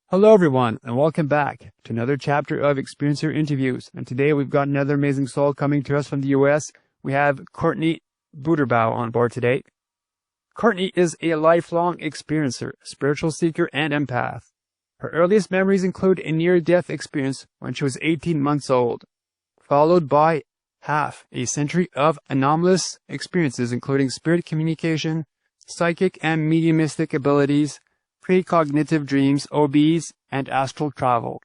Hello everyone, and welcome back to another chapter of Experiencer Interviews. And today we've got another amazing soul coming to us from the US. We have Courtney Buterbough on board today. Courtney is a lifelong experiencer, spiritual seeker, and empath. Her earliest memories include a near-death experience when she was 18 months old, followed by half a century of anomalous experiences including spirit communication, psychic and mediumistic abilities, precognitive dreams, OBEs, and astral travel,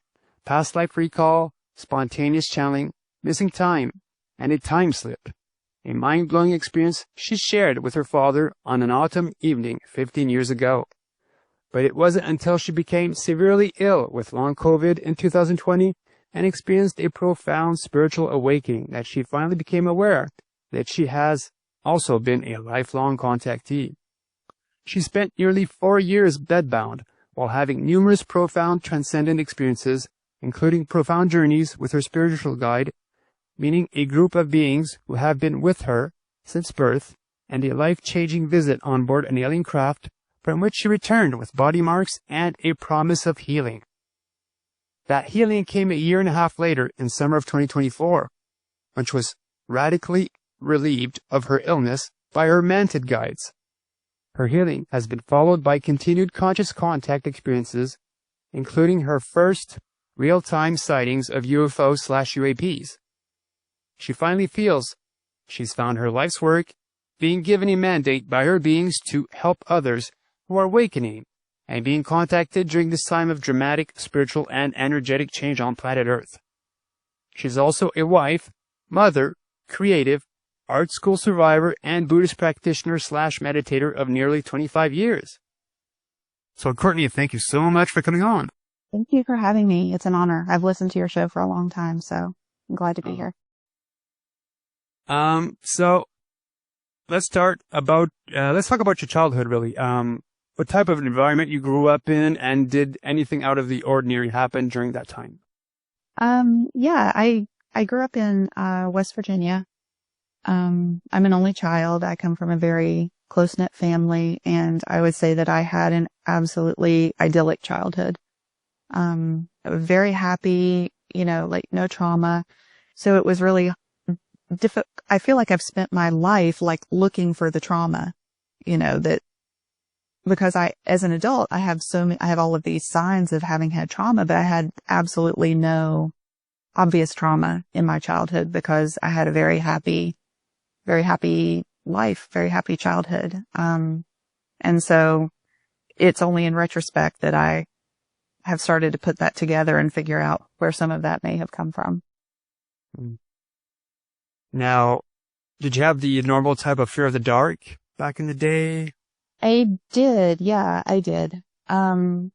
past life recall, spontaneous channeling, missing time, and a time slip. A mind-blowing experience she shared with her father on an autumn evening 15 years ago. But it wasn't until she became severely ill with long COVID in 2020 and experienced a profound spiritual awakening that she finally became aware that she has also been a lifelong contactee. She spent nearly 4 years bedbound while having numerous profound transcendent experiences, including profound journeys with her spiritual guide, meaning a group of beings who have been with her since birth, and a life-changing visit on board an alien craft from which she returned with body marks and a promise of healing. That healing came a year and a half later in summer of 2024, when she was radically relieved of her illness by her Mantid guides. Her healing has been followed by continued conscious contact experiences, including her first real-time sightings of UFO/UAPs. She finally feels she's found her life's work, being given a mandate by her beings to help others who are awakening, and being contacted during this time of dramatic spiritual and energetic change on planet Earth. She's also a wife, mother, creative, art school survivor, and Buddhist practitioner/meditator of nearly 25 years. So Courtney, thank you so much for coming on. Thank you for having me. It's an honor. I've listened to your show for a long time, so I'm glad to be here. So let's talk about your childhood, really. What type of environment you grew up in, and did anything out of the ordinary happen during that time? I grew up in West Virginia. I'm an only child. I come from a very close-knit family, and I would say that I had an absolutely idyllic childhood. Very happy, no trauma. So it was really difficult. I feel like I've spent my life like looking for the trauma, because as an adult, I have all of these signs of having had trauma, but I had absolutely no obvious trauma in my childhood because I had a very happy life, very happy childhood. And so it's only in retrospect that I have started to put that together and figure out where some of that may have come from. Now, did you have the normal type of fear of the dark back in the day? I did. Yeah, I did. And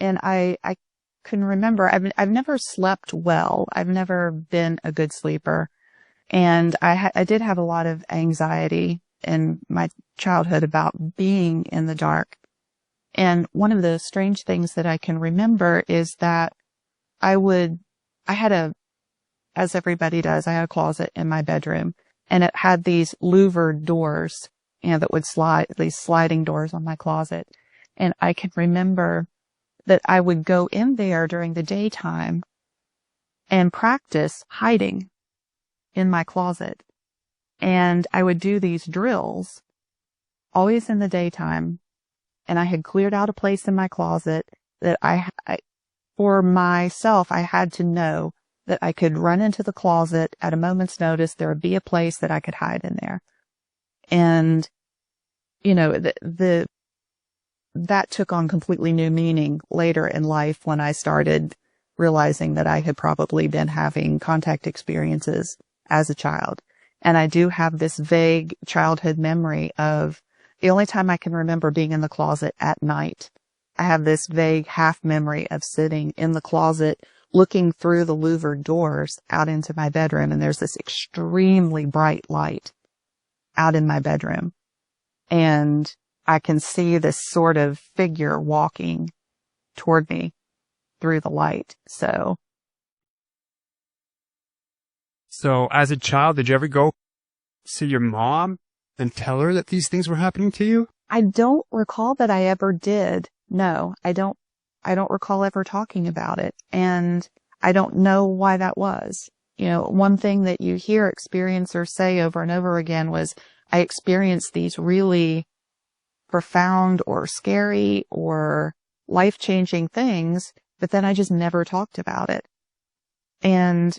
I can remember, I've never slept well. I've never been a good sleeper. And I did have a lot of anxiety in my childhood about being in the dark. And one of the strange things that I can remember is that as everybody does, I had a closet in my bedroom, and it had these louvered doors, that would slide, these sliding doors on my closet. And I can remember that I would go in there during the daytime and practice hiding in my closet. And I would do these drills always in the daytime. And I had cleared out a place in my closet that for myself, I had to know that I could run into the closet at a moment's notice. There would be a place that I could hide in there. And, that took on completely new meaning later in life when I started realizing that I had probably been having contact experiences as a child. And I do have this vague childhood memory of the only time I can remember being in the closet at night. I have this vague half memory of sitting in the closet looking through the louvered doors out into my bedroom, and there's this extremely bright light out in my bedroom. And I can see this sort of figure walking toward me through the light. So as a child, did you ever go see your mom and tell her that these things were happening to you? I don't recall that I ever did. No, I don't I don't recall ever talking about it. And I don't know why that was. You know, one thing that you hear experiencers say over and over again was, I experienced these really profound or scary or life-changing things, but then I just never talked about it. And,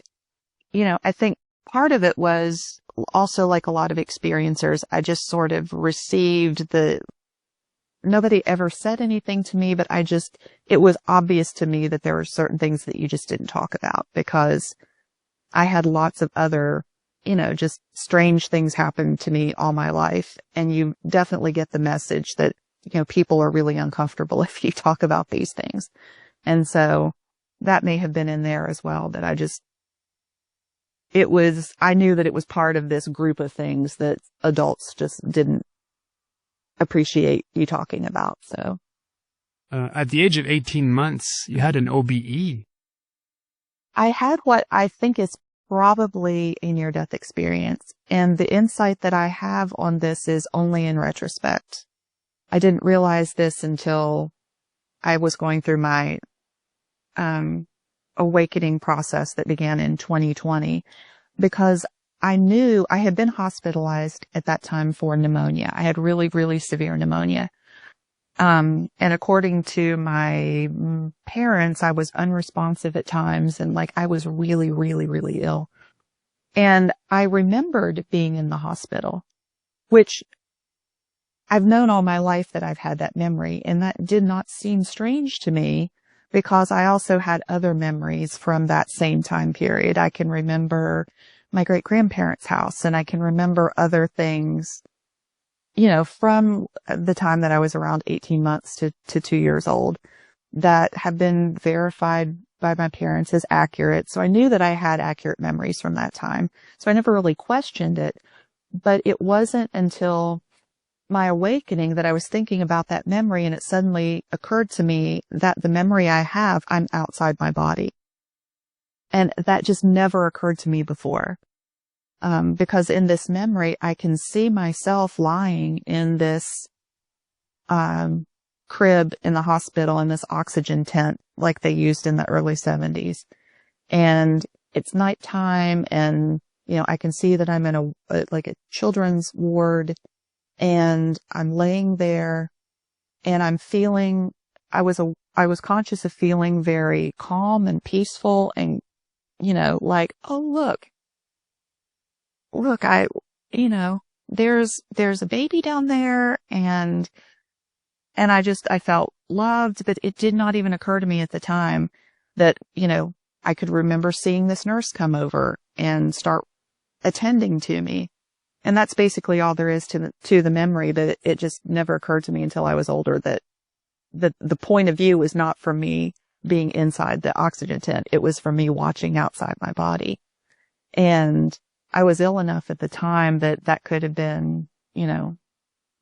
you know, I think part of it was also, like a lot of experiencers, I just sort of received nobody ever said anything to me, but it was obvious to me that there were certain things that you just didn't talk about, because I had lots of other, you know, just strange things happen to me all my life. And you definitely get the message that, you know, people are really uncomfortable if you talk about these things. And so that may have been in there as well, that I knew that it was part of this group of things that adults just didn't appreciate you talking about. So, at the age of 18 months, you had an OBE. I had what I think is probably a near-death experience. And the insight that I have on this is only in retrospect. I didn't realize this until I was going through my awakening process that began in 2020, because I knew I had been hospitalized at that time for pneumonia. I had really, really severe pneumonia. And according to my parents, I was unresponsive at times, and like I was really, really, really ill. And I remembered being in the hospital, which I've known all my life that I've had that memory, and that did not seem strange to me, because I also had other memories from that same time period. I can remember my great-grandparents' house, and I can remember other things, you know, from the time that I was around 18 months to 2 years old, that have been verified by my parents as accurate. So I knew that I had accurate memories from that time. So I never really questioned it. But it wasn't until my awakening that I was thinking about that memory, and it suddenly occurred to me that the memory I have, I'm outside my body. And that just never occurred to me before. Because in this memory, I can see myself lying in this crib in the hospital, in this oxygen tent like they used in the early 70s. And it's nighttime, and, you know, I can see that I'm in a children's ward, and I'm laying there, and I'm feeling, I was conscious of feeling very calm and peaceful, and, you know, like, oh, look, you know, there's a baby down there, and I felt loved, but it did not even occur to me at the time that, you know, I could remember seeing this nurse come over and start attending to me. And that's basically all there is to the memory, that it just never occurred to me until I was older that the point of view was not from me being inside the oxygen tent. It was from me watching outside my body. And I was ill enough at the time that could have been, you know,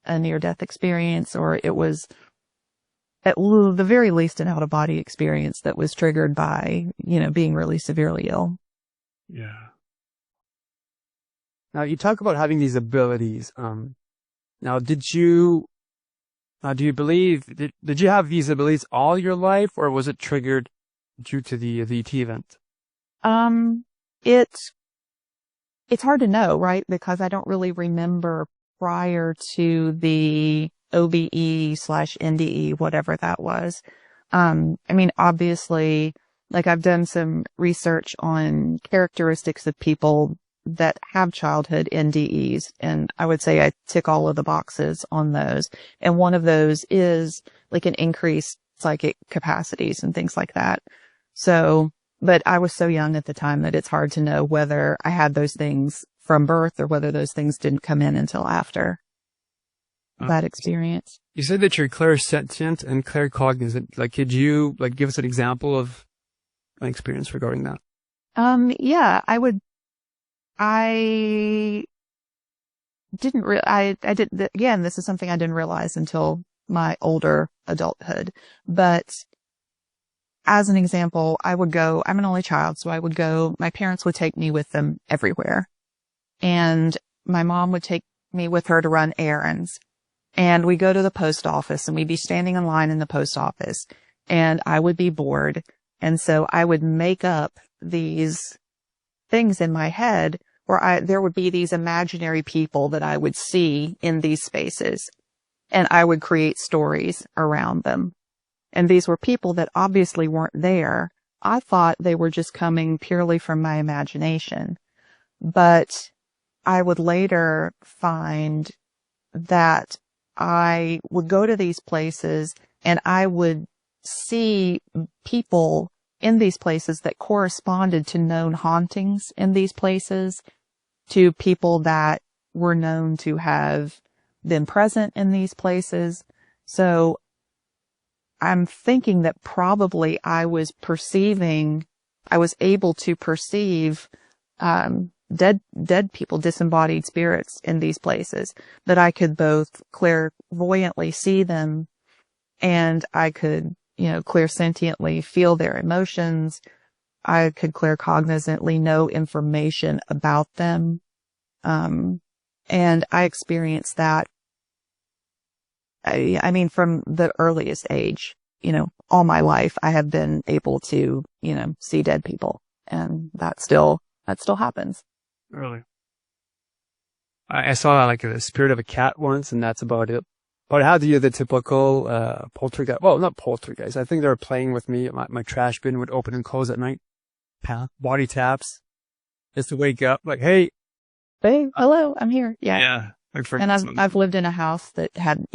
a near-death experience, or it was at the very least an out-of-body experience that was triggered by, you know, being really severely ill. Yeah. Now, you talk about having these abilities. Now, do you believe, did you have these abilities all your life, or was it triggered due to the ET event? It's hard to know, right? Because I don't really remember prior to the OBE/NDE, whatever that was. I mean, obviously, like I've done some research on characteristics of people that have childhood NDEs, and I would say I tick all of the boxes on those. And one of those is like an increased psychic capacities and things like that. So, but I was so young at the time that it's hard to know whether I had those things from birth or whether those things didn't come in until after that experience. You said that you're clairsentient and claircognizant. Like, could you give us an example of an experience regarding that? Yeah, I didn't, again, this is something I didn't realize until my older adulthood. But as an example, I'm an only child, so my parents would take me with them everywhere. And my mom would take me with her to run errands. And we go to the post office, and we'd be standing in line in the post office. and I would be bored. And so I would make up these things in my head where there would be these imaginary people that I would see in these spaces, and I would create stories around them. And these were people that obviously weren't there. I thought they were just coming purely from my imagination. But I would later find that I would go to these places and I would see people in these places that corresponded to known hauntings in these places, to people that were known to have been present in these places. So I'm thinking that probably I was able to perceive dead people, disembodied spirits in these places, that I could both clairvoyantly see them, and I could, clairsentiently feel their emotions. I could claircognizantly know information about them. And I experienced that, I mean, from the earliest age, all my life, I have been able to, see dead people, and that still happens. Really? I saw like the spirit of a cat once, and that's about it. But how do you the typical poltergeist? Well, not poltergeist. I think they were playing with me. My trash bin would open and close at night. Body taps, just to wake up. Like, hey, hello, I'm here. Yeah. Yeah. And I've lived in a house that had,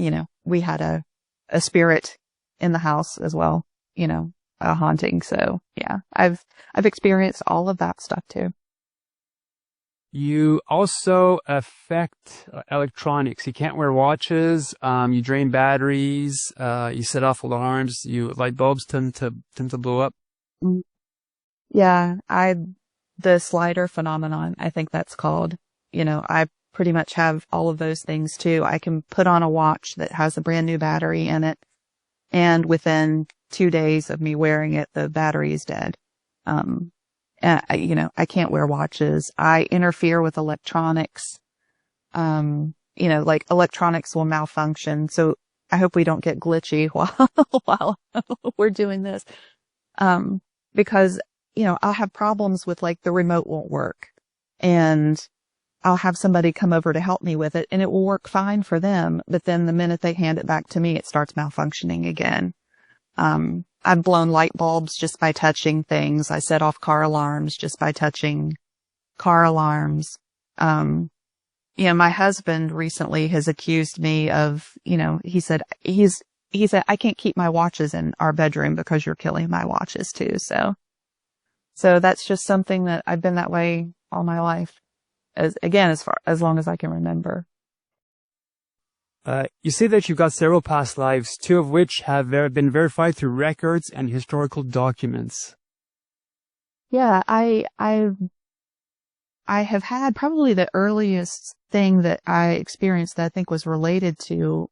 we had a spirit in the house as well, a haunting. So yeah, I've experienced all of that stuff too. You also affect electronics. You can't wear watches. You drain batteries. You set off alarms. Light bulbs tend to blow up. Yeah, the slider phenomenon, I think that's called. I pretty much have all of those things too. I can put on a watch that has a brand new battery in it, and within 2 days of me wearing it, the battery is dead. I can't wear watches. I interfere with electronics. Like electronics will malfunction. So I hope we don't get glitchy while we're doing this. Because, I'll have problems with like the remote won't work, and I'll have somebody come over to help me with it, and it will work fine for them. But then the minute they hand it back to me, it starts malfunctioning again. I've blown light bulbs just by touching things. I set off car alarms just by touching car alarms. My husband recently has accused me of, he said, I can't keep my watches in our bedroom because you're killing my watches too. So that's just something that I've been that way all my life, as long as I can remember. You say that you've got several past lives, 2 of which have been verified through records and historical documents. Yeah, I have had probably the earliest thing that I experienced that I think was related to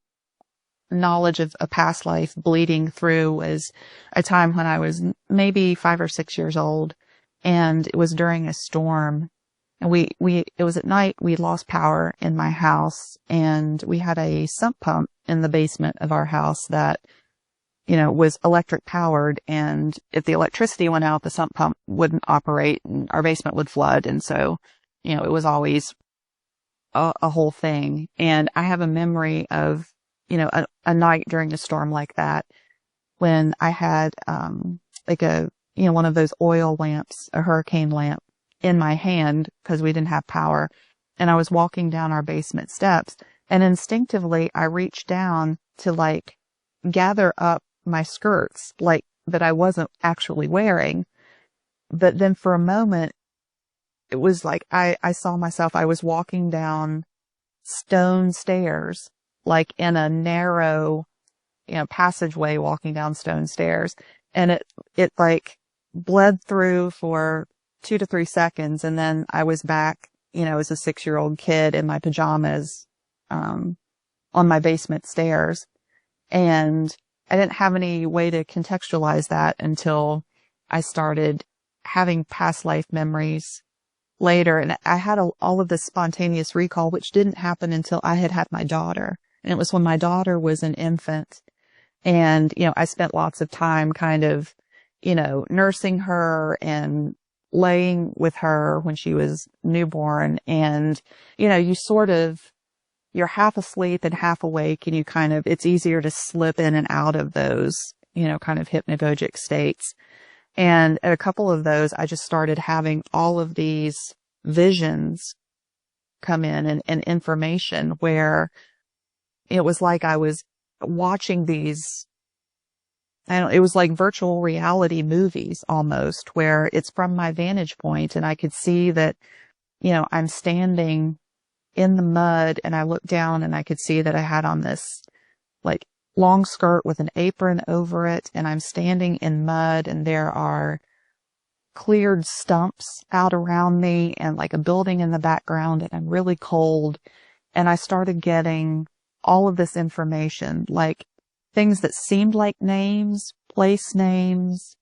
knowledge of a past life bleeding through was a time when I was maybe 5 or 6 years old, and it was during a storm. And it was at night. We lost power in my house, and we had a sump pump in the basement of our house that, was electric powered. And if the electricity went out, the sump pump wouldn't operate and our basement would flood. And so, it was always a whole thing. And I have a memory of, a night during a storm like that when I had, one of those oil lamps, a hurricane lamp, in my hand because we didn't have power. And I was walking down our basement steps, and instinctively I reached down to gather up my skirts, that I wasn't actually wearing. But then for a moment, it was like I saw myself, I was walking down stone stairs, in a narrow, passageway, walking down stone stairs. And it bled through for 2 to 3 seconds, and then I was back, as a 6-year-old kid in my pajamas, on my basement stairs. And I didn't have any way to contextualize that until I started having past life memories later. And I had all of this spontaneous recall, which didn't happen until I had my daughter. And it was when my daughter was an infant. And, I spent lots of time kind of, nursing her and laying with her when she was newborn. And, you're half asleep and half awake, and it's easier to slip in and out of those, kind of hypnagogic states. And at a couple of those, I just started having all of these visions come in and information where it was like I was watching these, it was like virtual reality movies almost, where it's from my vantage point and I could see that, I'm standing in the mud, and I looked down and I could see that I had on this like long skirt with an apron over it, and I'm standing in mud, and there are cleared stumps out around me and like a building in the background, and I'm really cold. And I started getting all of this information, like things that seemed like names, place names,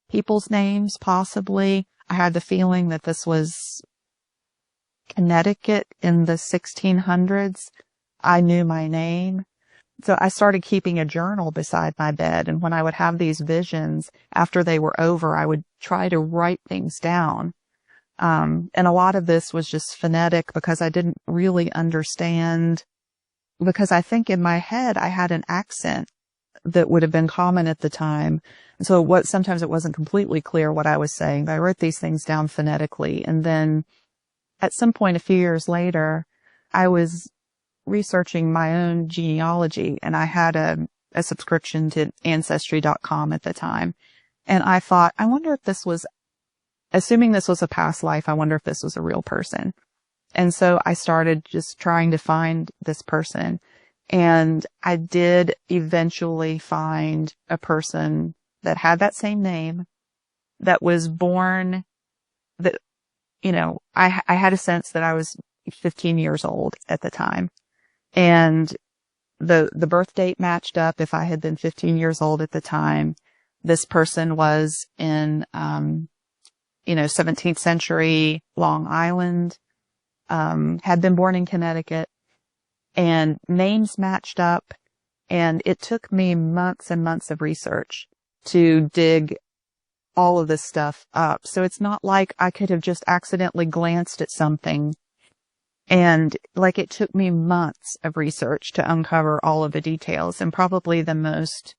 people's names, possibly. I had the feeling that this was Connecticut in the 1600s. I knew my name. So I started keeping a journal beside my bed. And when I would have these visions, after they were over, I would try to write things down. And a lot of this was just phonetic because I didn't really understand, because I think in my head I had an accent that would have been common at the time. And so sometimes it wasn't completely clear what I was saying, but I wrote these things down phonetically. And then at some point a few years later, I was researching my own genealogy, and I had a subscription to Ancestry.com at the time. And I thought, I wonder if this was, assuming this was a past life, I wonder if this was a real person. And so I started just trying to find this person. And I did eventually find a person that had that same name, that was born, that, I had a sense that I was 15 years old at the time. And the birth date matched up. If I had been 15 years old at the time, this person was in, 17th century Long Island, had been born in Connecticut, and names matched up. And it took me months and months of research to dig all of this stuff up. So it's not like I could have just accidentally glanced at something. And like, it took me months of research to uncover all of the details. And probably the most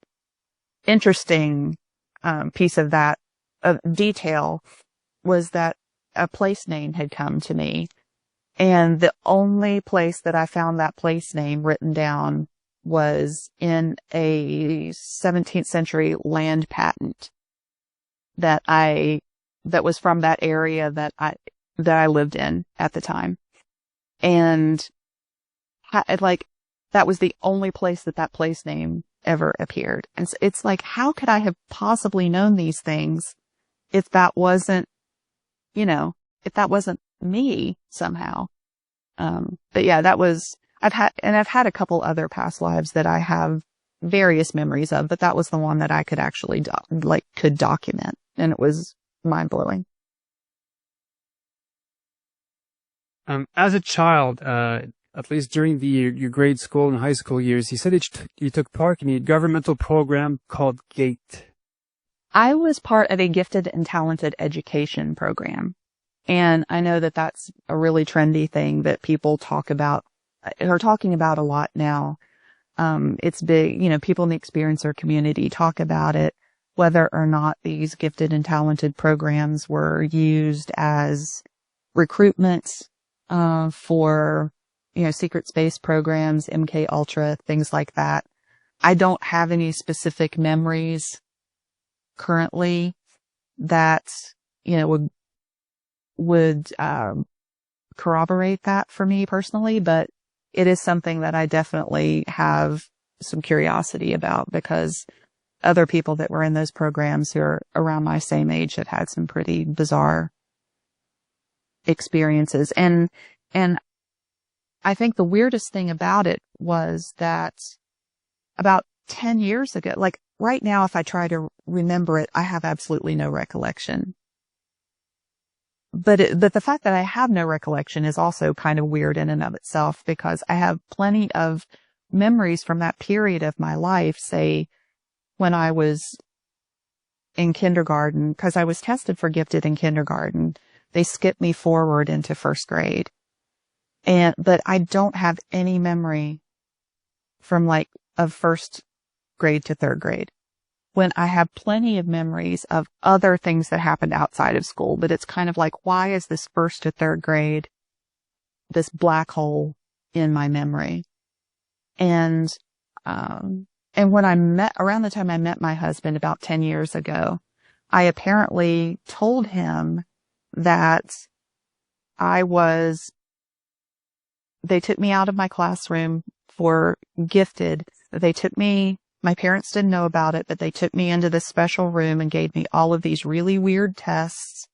interesting piece of that detail was that a place name had come to me. And the only place that I found that place name written down was in a 17th century land patent that was from that area that I lived in at the time. And that was the only place that place name ever appeared. And so it's like, how could I have possibly known these things if that wasn't, if that wasn't me somehow? But yeah, I've had a couple other past lives that I have various memories of, but that was the one that I could actually could document. And it was mind blowing. As a child, at least during your grade school and high school years, you said that you took part in a governmental program called GATE. I was part of a gifted and talented education program. And I know that that's a really trendy thing that people are talking about a lot now. It's big, people in the experiencer community talk about it, whether or not these gifted and talented programs were used as recruitment for, secret space programs, MK Ultra, things like that. I don't have any specific memories currently that, would corroborate that for me personally, but it is something that I definitely have some curiosity about, because other people that were in those programs who are around my same age have had some pretty bizarre experiences. And I think the weirdest thing about it was that about 10 years ago, like right now, if I try to remember it, I have absolutely no recollection. But the fact that I have no recollection is also kind of weird in and of itself, because I have plenty of memories from that period of my life, say when I was in kindergarten, because I was tested for gifted in kindergarten, they skipped me forward into first grade. But I don't have any memory from of first grade to third grade, when I have plenty of memories of other things that happened outside of school. But it's kind of like, why is this first to third grade, this black hole in my memory? And when around the time I met my husband about 10 years ago, I apparently told him that they took me out of my classroom for gifted. My parents didn't know about it, but they took me into this special room and gave me all of these really weird tests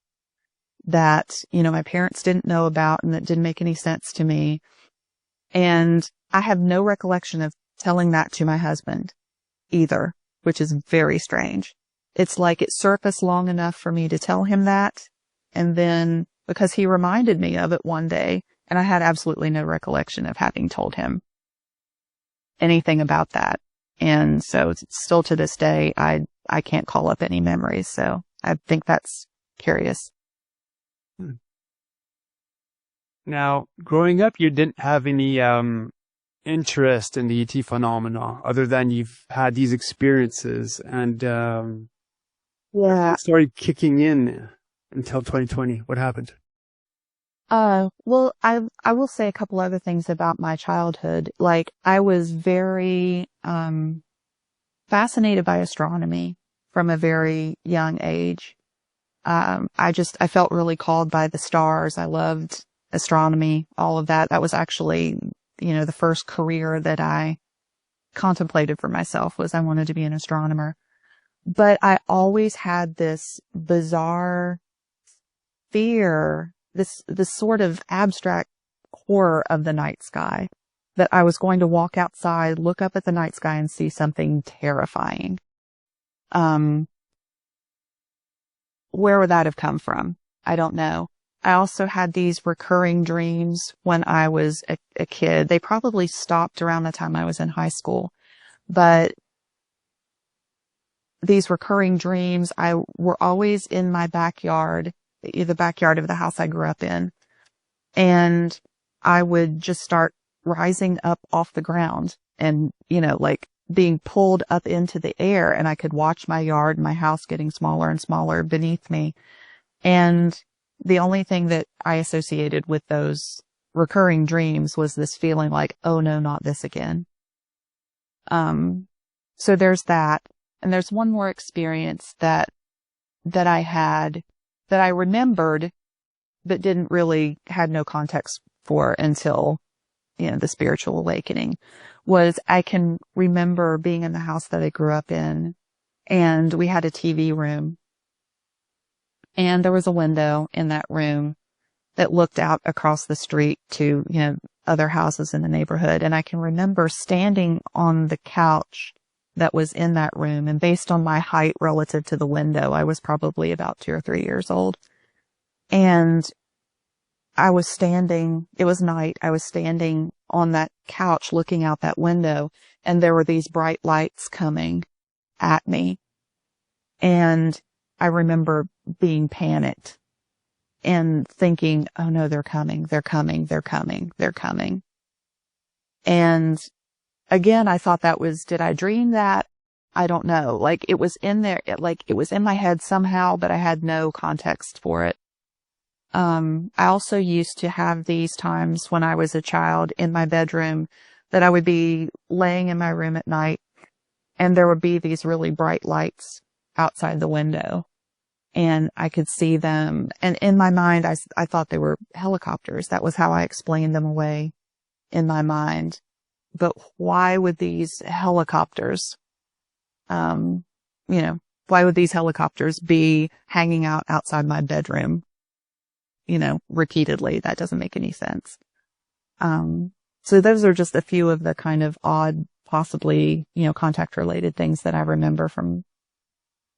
that, my parents didn't know about and that didn't make any sense to me. And I have no recollection of telling that to my husband either, which is very strange. It's like it surfaced long enough for me to tell him that. And then because he reminded me of it one day, and I had absolutely no recollection of having told him anything about that. And so still to this day, I can't call up any memories. So I think that's curious. Now, growing up, you didn't have any interest in the ET phenomena other than you've had these experiences, and it started kicking in until 2020. What happened? Well, I will say a couple other things about my childhood. Like, I was very fascinated by astronomy from a very young age. I felt really called by the stars. I loved astronomy, all of that. That was actually, the first career that I contemplated for myself, was I wanted to be an astronomer. But I always had this bizarre fear, this sort of abstract horror of the night sky, that I was going to walk outside, look up at the night sky, and see something terrifying. Where would that have come from? I don't know. I also had these recurring dreams when I was a kid. They probably stopped around the time I was in high school, but these recurring dreams, were always in my backyard, the backyard of the house I grew up in. And I would just start rising up off the ground and, being pulled up into the air, and I could watch my yard and my house getting smaller and smaller beneath me. And the only thing that I associated with those recurring dreams was this feeling like, oh no, not this again. So there's that. And there's one more experience that I had, that I remembered, but had no context for until, the spiritual awakening, was I can remember being in the house that I grew up in, and we had a TV room, and there was a window in that room that looked out across the street to, other houses in the neighborhood. And I can remember standing on the couch that was in that room, and based on my height relative to the window, I was probably about 2 or 3 years old. And I was standing, it was night, I was standing on that couch looking out that window, and there were these bright lights coming at me. And I remember being panicked and thinking, oh no, they're coming, they're coming, they're coming, they're coming. And again, I thought did I dream that? I don't know. Like, it was in there, it was in my head somehow, but I had no context for it. I also used to have these times when I was a child in my bedroom that I would be laying in my room at night, and there would be these really bright lights outside the window, and I could see them. And in my mind, I thought they were helicopters. That was how I explained them away in my mind. But why would these helicopters, why would these helicopters be hanging out outside my bedroom, repeatedly? That doesn't make any sense. So those are just a few of the kind of odd, possibly, contact related things that I remember from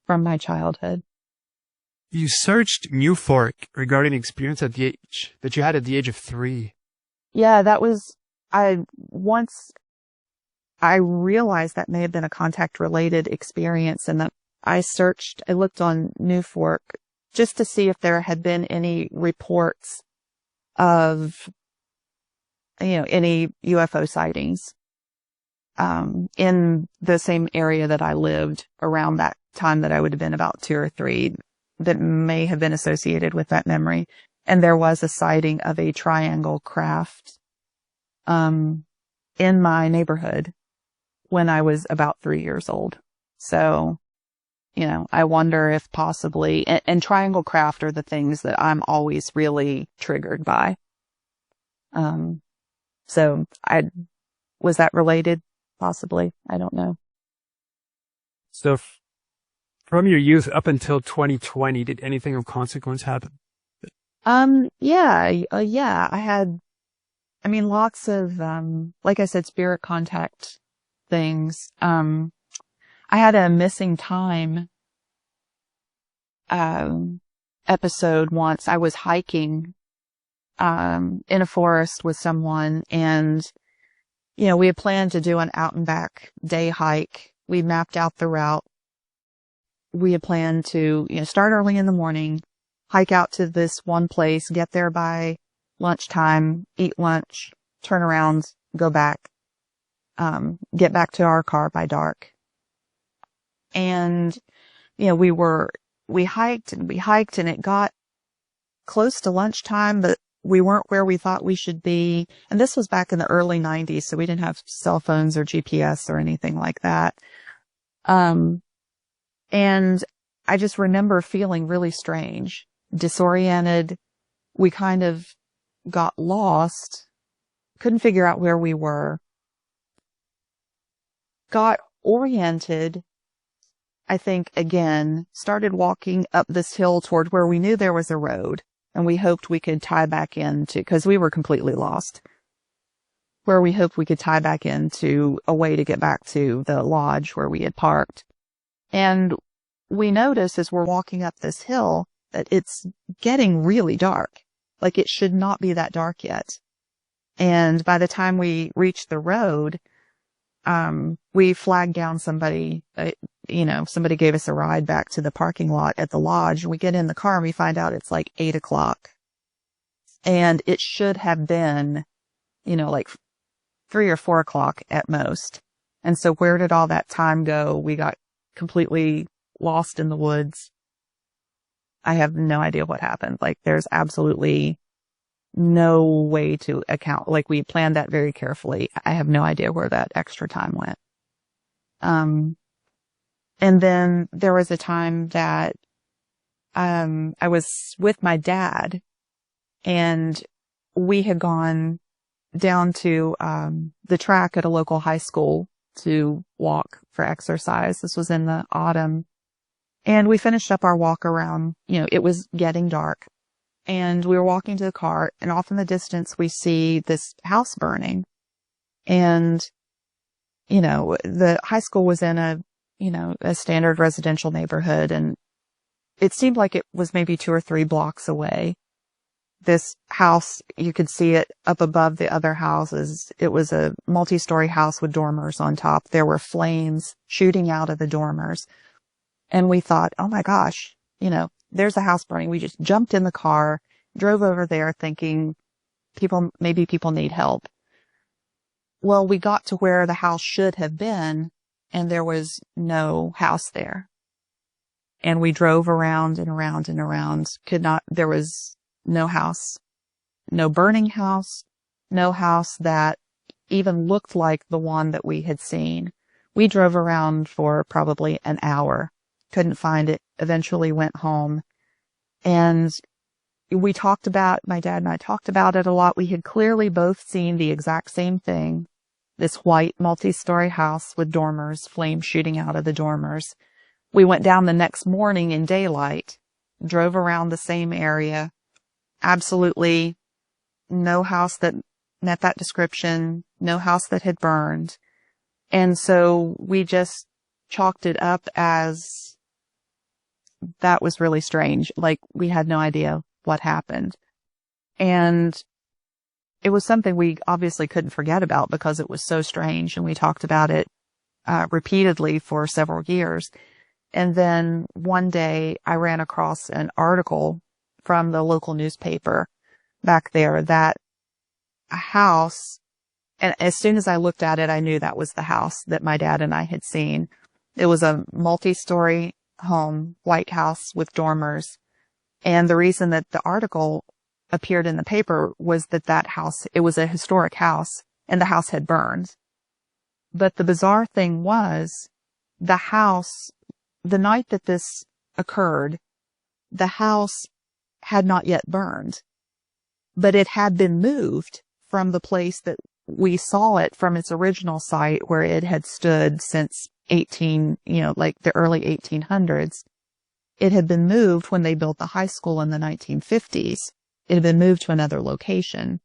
my childhood. You searched Newfork regarding experience that you had at the age of 3. Yeah, I realized that may have been a contact related experience, and that I looked on Newfork just to see if there had been any reports of, any UFO sightings, in the same area that I lived around that time, that I would have been about 2 or 3, that may have been associated with that memory. And there was a sighting of a triangle craft, in my neighborhood when I was about 3 years old. So, I wonder if possibly, and triangle craft are the things that I'm always really triggered by. So was that related? Possibly. I don't know. So from your youth up until 2020, did anything of consequence happen? Yeah, I had, lots of, like I said, spirit contact things. I had a missing time, episode once. I was hiking, in a forest with someone, and, we had planned to do an out and back day hike. We mapped out the route. We had planned to, start early in the morning, hike out to this one place, get there by lunchtime, eat lunch, turn around, go back, get back to our car by dark. And, we hiked and it got close to lunchtime, but we weren't where we thought we should be. And this was back in the early 90s, so we didn't have cell phones or GPS or anything like that. And I just remember feeling really strange, disoriented. We kind of got lost, couldn't figure out where we were, got oriented, I think, again, started walking up this hill toward where we knew there was a road, and we hoped we could tie back into, because we were completely lost, where we hoped we could tie back into a way to get back to the lodge where we had parked. And we noticed as we're walking up this hill that it's getting really dark. Like, it should not be that dark yet. And by the time we reached the road, we flagged down somebody, somebody gave us a ride back to the parking lot at the lodge. We get in the car and we find out it's like 8 o'clock. And it should have been, like 3 or 4 o'clock at most. And so where did all that time go? We got completely lost in the woods. I have no idea what happened. Like, there's absolutely no way to account. Like, we planned that very carefully. I have no idea where that extra time went. And then there was a time that, I was with my dad, and we had gone down to, the track at a local high school to walk for exercise. This was in the autumn. And we finished up our walk around, it was getting dark, and we were walking to the car, and off in the distance we see this house burning. And, the high school was in a standard residential neighborhood, and it seemed like it was maybe 2 or 3 blocks away. This house, you could see it up above the other houses. It was a multi-story house with dormers on top. There were flames shooting out of the dormers. And we thought, oh my gosh, there's a house burning. We just jumped in the car, drove over there thinking maybe people need help. Well, we got to where the house should have been, and there was no house there. And we drove around and around and around. There was no house, no burning house, no house that even looked like the one that we had seen. We drove around for probably an hour. Couldn't find it, eventually went home. And my dad and I talked about it a lot. We had clearly both seen the exact same thing. This white multi-story house with dormers, flames shooting out of the dormers. We went down the next morning in daylight, drove around the same area. Absolutely no house that met that description, no house that had burned. And so we just chalked it up as, that was really strange. Like, we had no idea what happened. And it was something we obviously couldn't forget about because it was so strange, and we talked about it repeatedly for several years. And then one day I ran across an article from the local newspaper back there that a house, and as soon as I looked at it, I knew that was the house that my dad and I had seen. It was a multi-story home, white house with dormers. And the reason that the article appeared in the paper was that house, it was a historic house, and the house had burned. But the bizarre thing was, the house, the night that this occurred, the house had not yet burned, but it had been moved from the place that we saw it from its original site where it had stood since like the early 1800s. It had been moved when they built the high school in the 1950s. It had been moved to another location.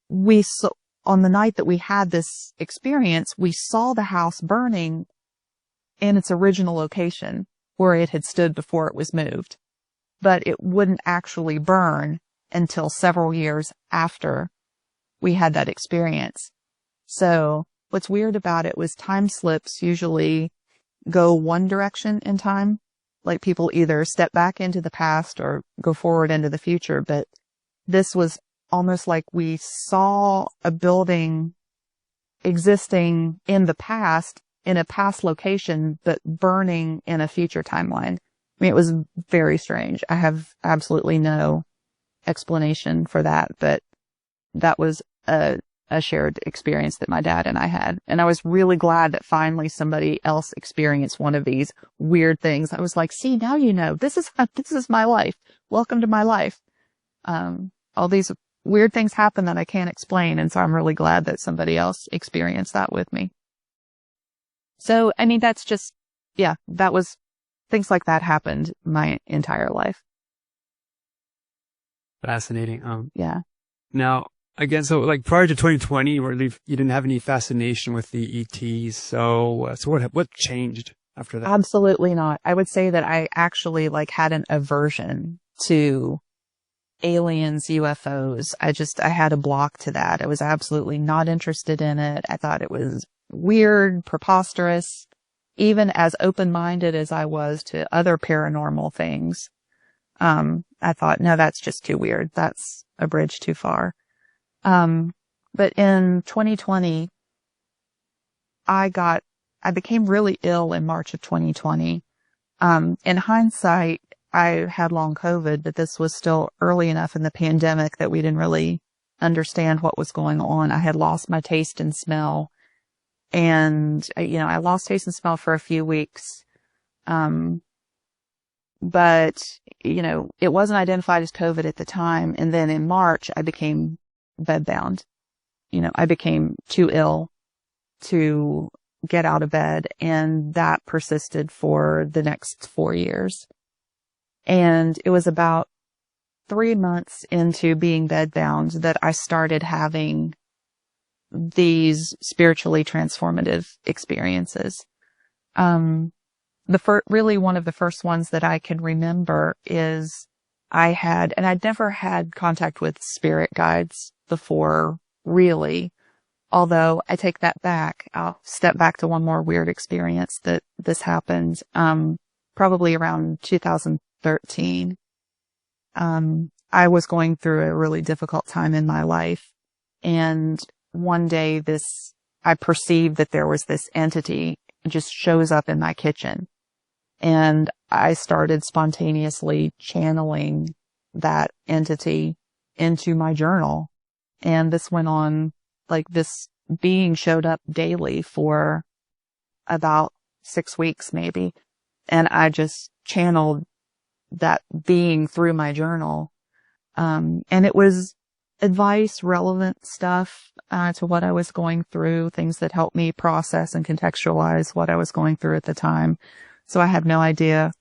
On the night that we had this experience, we saw the house burning in its original location where it had stood before it was moved. But it wouldn't actually burn until several years after we had that experience. So what's weird about it was time slips usually go one direction in time. Like people either step back into the past or go forward into the future. But this was almost like we saw a building existing in the past, in a past location, but burning in a future timeline. I mean, it was very strange. I have absolutely no explanation for that, but that was a shared experience that my dad and I had. And I was really glad that finally somebody else experienced one of these weird things. I was like, see, now you know, this is my life. Welcome to my life. All these weird things happen that I can't explain. And so I'm really glad that somebody else experienced that with me. So, I mean, that's just, yeah, things like that happened my entire life. Fascinating. Yeah. Now, again, so like prior to 2020, you didn't have any fascination with the ETs. So what changed after that? Absolutely not. I would say that I actually had an aversion to aliens, UFOs. I had a block to that. I was absolutely not interested in it. I thought it was weird, preposterous, even as open-minded as I was to other paranormal things. I thought, no, that's just too weird. That's a bridge too far. But in 2020, I became really ill in March of 2020. In hindsight, I had long COVID, but this was still early enough in the pandemic that we didn't really understand what was going on. I had lost my taste and smell, and, I lost taste and smell for a few weeks. But, it wasn't identified as COVID at the time. And then in March, I became bedbound. I became too ill to get out of bed, and that persisted for the next 4 years. And it was about 3 months into being bedbound that I started having these spiritually transformative experiences. Really one of the first ones that I can remember is I'd never had contact with spirit guides before, really. Although I take that back. I'll step back to one more weird experience that this happened, probably around 2013. I was going through a really difficult time in my life. And one day I perceived that there was this entity just shows up in my kitchen. And I started spontaneously channeling that entity into my journal. And this went on, this being showed up daily for about 6 weeks maybe. And I just channeled that being through my journal. And it was advice, relevant stuff to what I was going through, things that helped me process and contextualize what I was going through at the time. So I have no idea,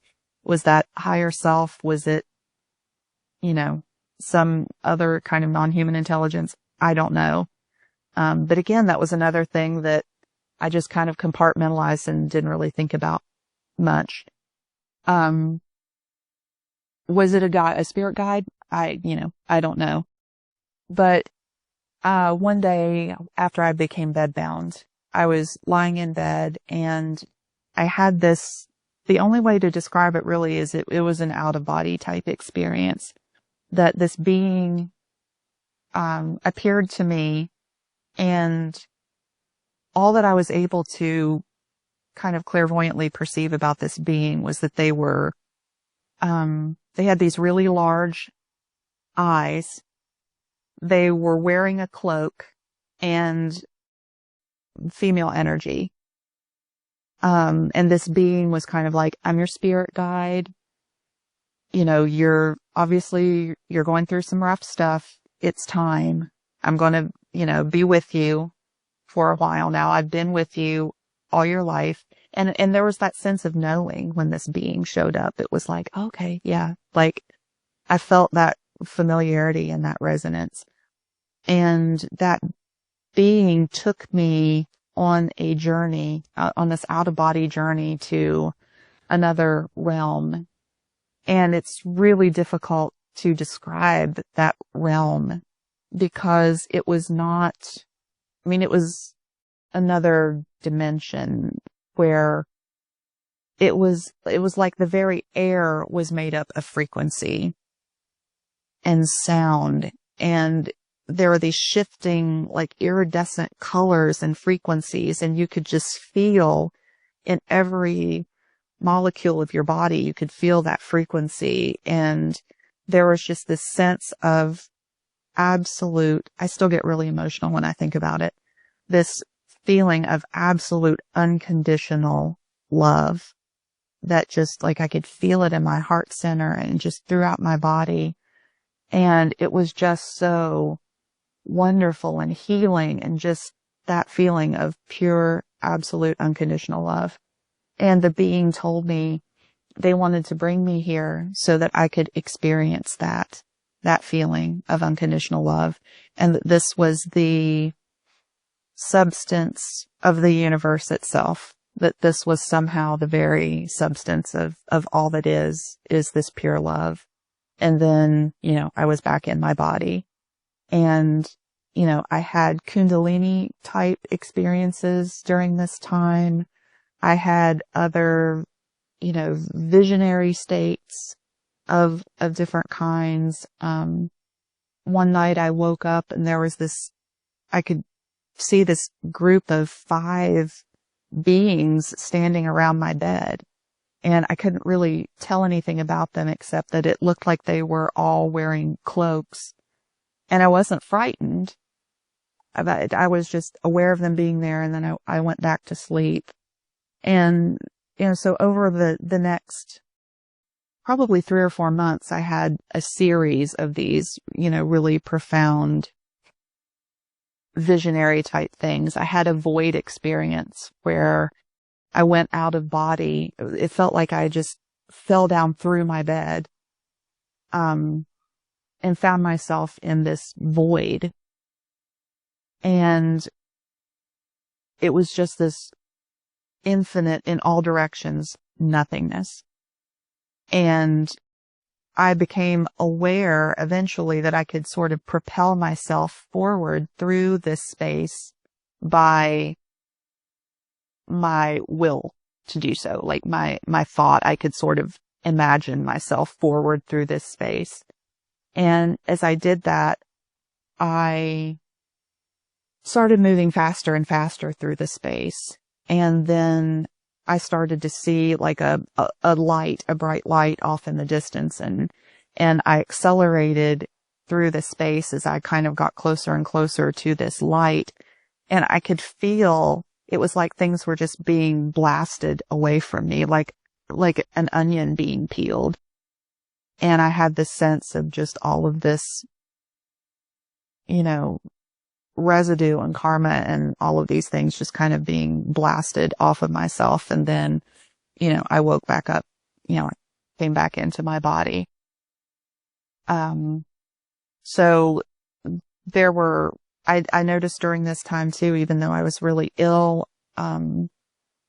was that higher self? Was it, some other kind of non-human intelligence? I don't know. But again, that was another thing that I just kind of compartmentalized and didn't really think about much. Was it a spirit guide? I don't know. But one day after I became bedbound, I was lying in bed and I had this, the only way to describe it really is it was an out of body type experience, that this being appeared to me, and all that I was able to kind of clairvoyantly perceive about this being was that they had these really large eyes. They were wearing a cloak and female energy. And this being was kind of like, I'm your spirit guide. You know, you're going through some rough stuff. It's time. I'm going to, be with you for a while now. I've been with you all your life. And there was that sense of knowing when this being showed up. It was like, okay, yeah, like I felt that familiarity and that resonance. And that being took me on a journey, on this out of body journey to another realm. And it's really difficult to describe that realm because it was not, it was another dimension where it was like the very air was made up of frequency and sound, and there were these shifting, like iridescent colors and frequencies, and you could just feel in every molecule of your body, you could feel that frequency. And there was just this sense of absolute, I still get really emotional when I think about it, this feeling of absolute unconditional love that just like I could feel it in my heart center and just throughout my body. And it was just so wonderful and healing, and just that feeling of pure, absolute, unconditional love. And the being told me they wanted to bring me here so that I could experience that feeling of unconditional love. And that this was the substance of the universe itself, that this was somehow the very substance of all that is this pure love. And then, I was back in my body, and, I had Kundalini type experiences during this time. I had other, visionary states of different kinds. One night I woke up and there was I could see this group of 5 beings standing around my bed. And I couldn't really tell anything about them except that it looked like they were all wearing cloaks. And I wasn't frightened. I was just aware of them being there, and then I went back to sleep. And, so over the next probably 3 or 4 months, I had a series of these, really profound visionary type things. I had a void experience where I went out of body. It felt like I just fell down through my bed, and found myself in this void. And it was just this infinite, in all directions, nothingness. And I became aware eventually that I could sort of propel myself forward through this space by my will to do so. Like my thought, I could sort of imagine myself forward through this space. And as I did that, I started moving faster and faster through the space. And then I started to see like a light, a bright light off in the distance. And I accelerated through the space as I kind of got closer and closer to this light. And I could feel, it was like things were just being blasted away from me, like an onion being peeled. And I had this sense of just all of this, residue and karma and all of these things just kind of being blasted off of myself. And then, I woke back up, I came back into my body. So there were, I noticed during this time too, even though I was really ill, I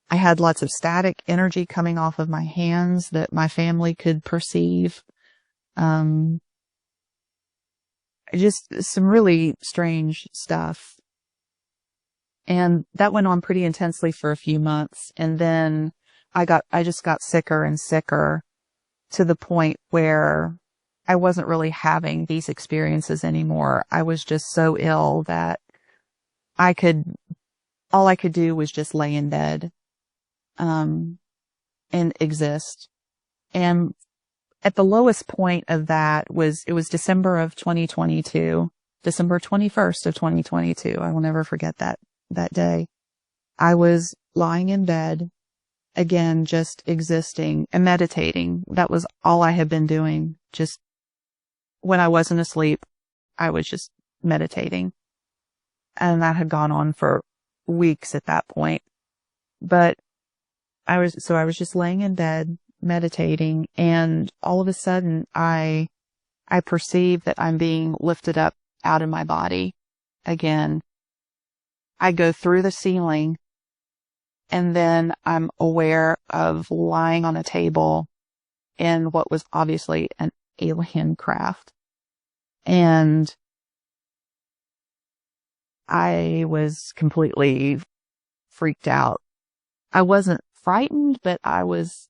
had lots of static energy coming off of my hands that my family could perceive. just some really strange stuff. And that went on pretty intensely for a few months. And then I just got sicker and sicker to the point where I wasn't really having these experiences anymore. I was just so ill that all I could do was just lay in bed, and exist. And at the lowest point of that it was December of 2022, December 21st of 2022. I will never forget that day. I was lying in bed, again, just existing and meditating. That was all I had been doing. Just when I wasn't asleep, I was just meditating. And that had gone on for weeks at that point. But I was just laying in bed, meditating, and all of a sudden I perceive that I'm being lifted up out of my body again. I go through the ceiling, and then I'm aware of lying on a table in what was obviously an alien craft. And I was completely freaked out. I wasn't frightened, but it was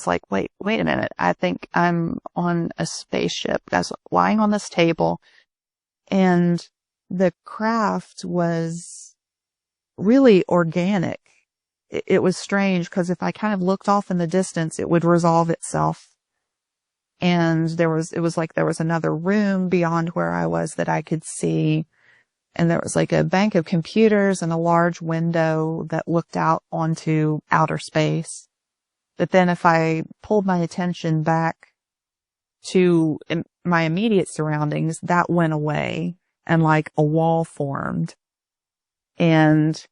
like, wait a minute. I think I'm on a spaceship. I was lying on this table, and the craft was really organic. It was strange because if I kind of looked off in the distance, it would resolve itself. And it was like there was another room beyond where I was that I could see. And there was like a bank of computers and a large window that looked out onto outer space. But then if I pulled my attention back to my immediate surroundings, that went away and like a wall formed. And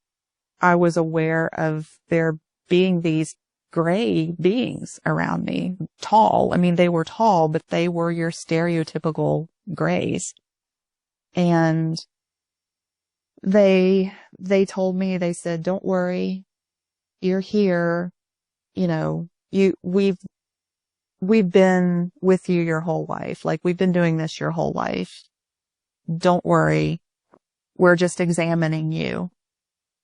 I was aware of there being these gray beings around me, tall. I mean, they were tall, but they were your stereotypical grays. And they told me, they said, don't worry, you're here. You know, we've been with you your whole life. Like, we've been doing this your whole life. Don't worry. We're just examining you.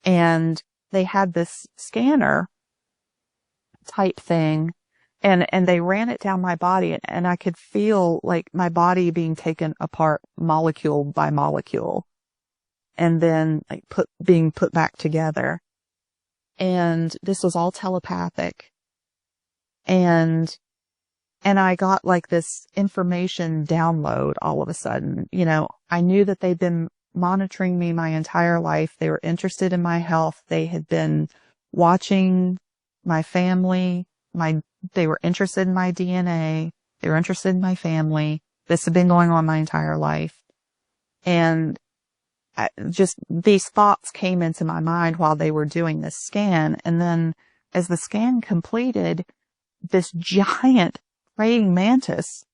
And they had this scanner type thing, and they ran it down my body, and I could feel like my body being taken apart molecule by molecule, and then like being put back together. And this was all telepathic. And I got like this information download all of a sudden. You know, I knew that they'd been monitoring me my entire life. They were interested in my health. They had been watching my family. They were interested in my DNA. They were interested in my family. This had been going on my entire life. And just these thoughts came into my mind while they were doing this scan. And then as the scan completed, this giant praying mantis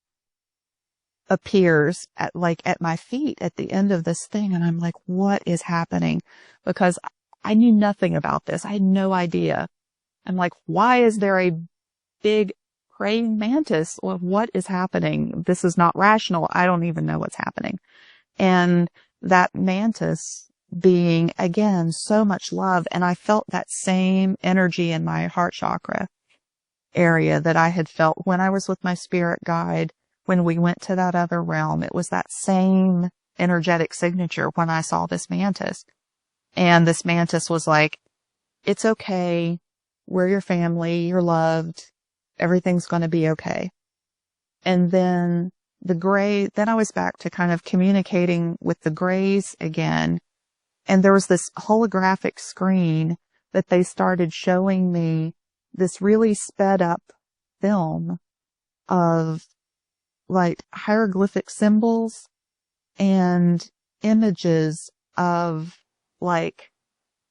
appears at my feet at the end of this thing. And I'm like, what is happening? Because I knew nothing about this. I had no idea. I'm like, why is there a big praying mantis? Well, what is happening? This is not rational. I don't even know what's happening. And that mantis being, again, so much love. And I felt that same energy in my heart chakra area that I had felt when I was with my spirit guide, when we went to that other realm. It was that same energetic signature when I saw this mantis. And this mantis was like, it's okay. We're your family. You're loved. Everything's going to be okay. And then then I was back to kind of communicating with the grays again. And there was this holographic screen that they started showing me, this really sped up film of like hieroglyphic symbols and images of like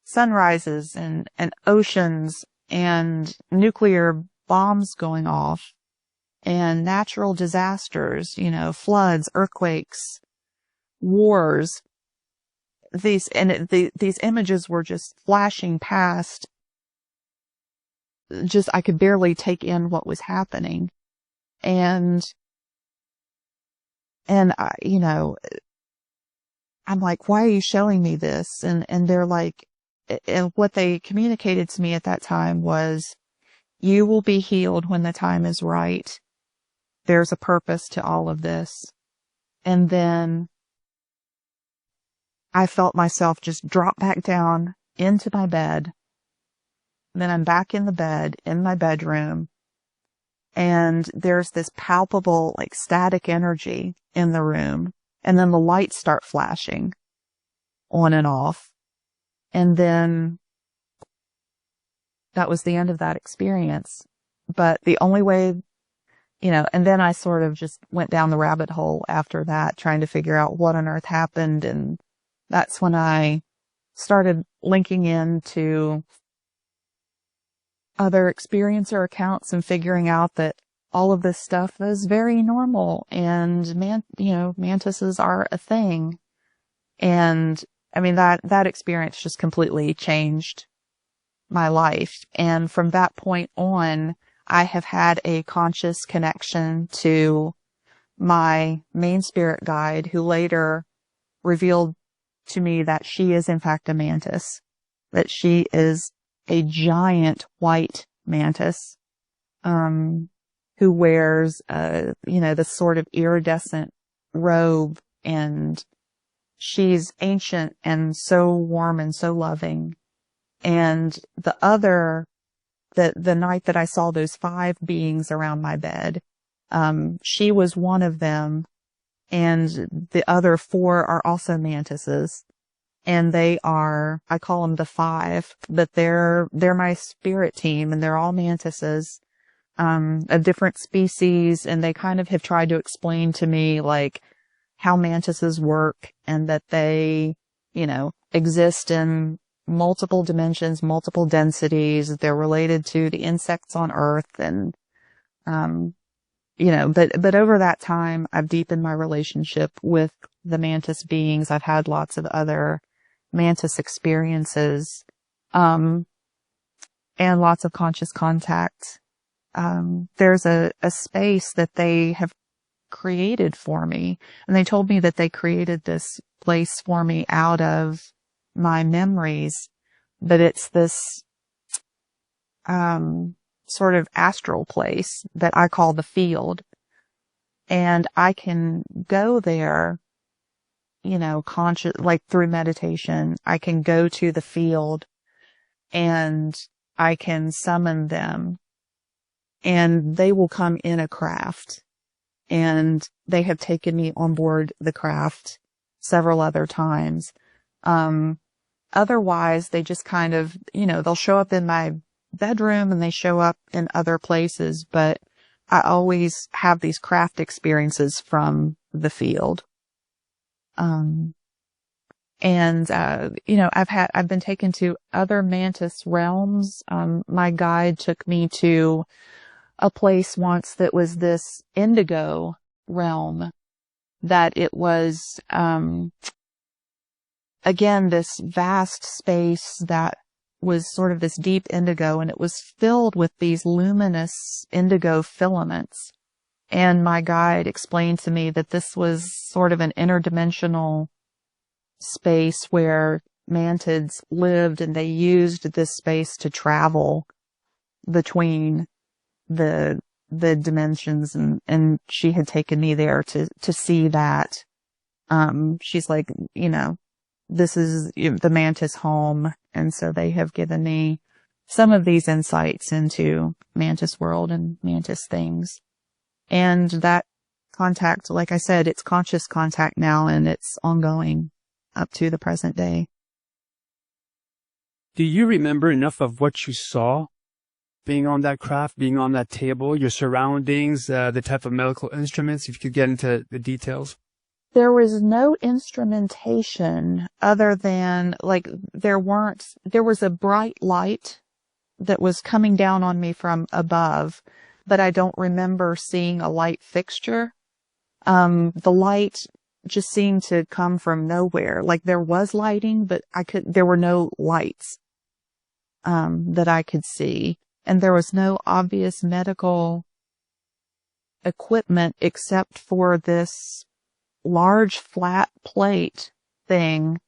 sunrises and oceans and nuclear bombs going off and natural disasters, you know, floods, earthquakes, wars. These images were just flashing past. Just, I could barely take in what was happening. And And I'm like, why are you showing me this? And they're like, and what they communicated to me at that time was, you will be healed when the time is right. There's a purpose to all of this. And then I felt myself just drop back down into my bed. And then I'm back in the bed in my bedroom. And there's this palpable, like, static energy in the room. And then the lights start flashing on and off. And then that was the end of that experience. But the only way, and then I sort of just went down the rabbit hole after that, trying to figure out what on earth happened. And that's when I started linking into other experiencer accounts and figuring out that all of this stuff is very normal, and mantises are a thing. And I mean, that experience just completely changed my life. And from that point on, I have had a conscious connection to my main spirit guide, who later revealed to me that she is in fact a mantis, that she is a giant white mantis, who wears, this sort of iridescent robe, and she's ancient and so warm and so loving. And the night that I saw those 5 beings around my bed, she was one of them, and the other 4 are also mantises. And they are, I call them the 5, but they're my spirit team, and they're all mantises, of different species. And they kind of have tried to explain to me, like, how mantises work, and that they, exist in multiple dimensions, multiple densities. They're related to the insects on Earth. And, but over that time, I've deepened my relationship with the mantis beings. I've had lots of other mantis experiences, and lots of conscious contact. There's a space that they have created for me, and they told me that they created this place for me out of my memories, but it's this sort of astral place that I call the field. And I can go there, conscious, like through meditation. I can go to the field and I can summon them, and they will come in a craft. And they have taken me on board the craft several other times. Otherwise, they just kind of, they'll show up in my bedroom, and they show up in other places, but I always have these craft experiences from the field. I've been taken to other mantis realms. My guide took me to a place once that was this indigo realm, that it was, again, this vast space that was sort of this deep indigo, and it was filled with these luminous indigo filaments. And my guide explained to me that this was sort of an interdimensional space where mantids lived, and they used this space to travel between the dimensions. And she had taken me there to see that. She's like, this is the mantis home. And so they have given me some of these insights into mantis world and mantis things. And that contact, like I said, it's conscious contact now, and it's ongoing up to the present day. Do you remember enough of what you saw? Being on that craft, being on that table, your surroundings, the type of medical instruments, if you could get into the details. There was no instrumentation other than, like, there was a bright light that was coming down on me from above, but I don't remember seeing a light fixture. The light just seemed to come from nowhere. Like, there was lighting, but there were no lights, that I could see. And there was no obvious medical equipment except for this large flat plate thing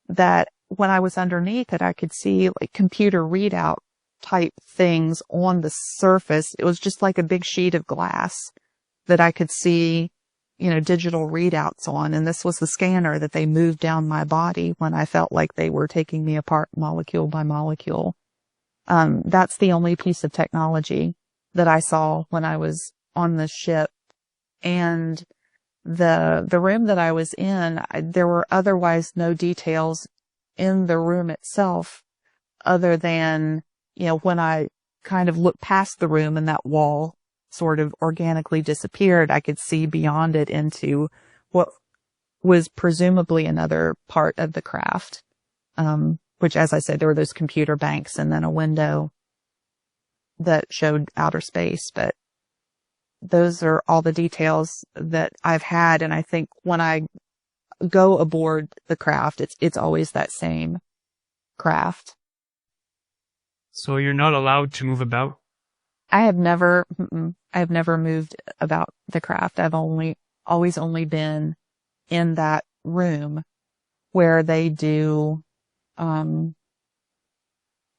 that when I was underneath it, I could see like computer readout type things on the surface. It was just like a big sheet of glass that I could see, digital readouts on. And this was the scanner that they moved down my body when I felt like they were taking me apart molecule by molecule. That's the only piece of technology that I saw when I was on the ship. And the room that I was in, there were otherwise no details in the room itself other than, when I kind of looked past the room and that wall sort of organically disappeared, I could see beyond it into what was presumably another part of the craft. Which, as I said, there were those computer banks and then a window that showed outer space. But those are all the details that I've had. And I think when I go aboard the craft, it's always that same craft. So you're not allowed to move about? I have never moved about the craft. I've always only been in that room where they do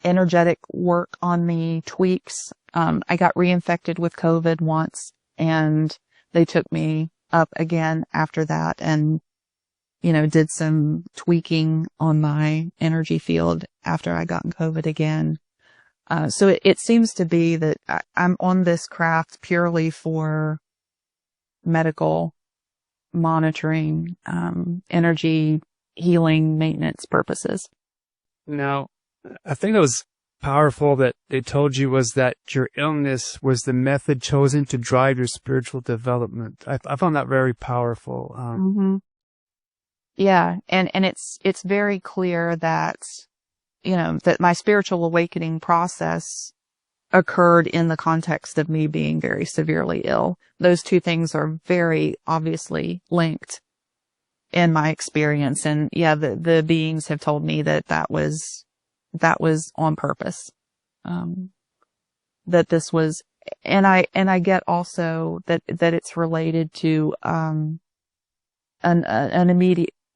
energetic work on me, tweaks. I got reinfected with COVID once and they took me up again after that and, did some tweaking on my energy field after I got COVID again. So it seems to be that I'm on this craft purely for medical monitoring, energy healing, maintenance purposes. Now, I think that was powerful that they told you was that your illness was the method chosen to drive your spiritual development. I found that very powerful. Yeah. And it's very clear that, that my spiritual awakening process occurred in the context of me being very severely ill. Those two things are very obviously linked in my experience. And yeah, the beings have told me that was on purpose. That this was, and I get also that it's related to,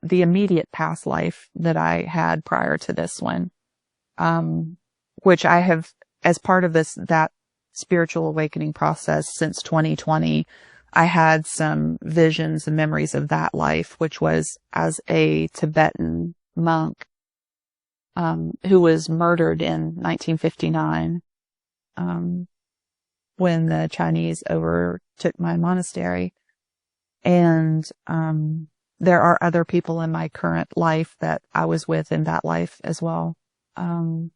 the immediate past life that I had prior to this one. Which I have, as part of that spiritual awakening process since 2020, I had some visions and memories of that life, which was as a Tibetan monk, who was murdered in 1959, when the Chinese overtook my monastery. And, there are other people in my current life that I was with in that life as well. And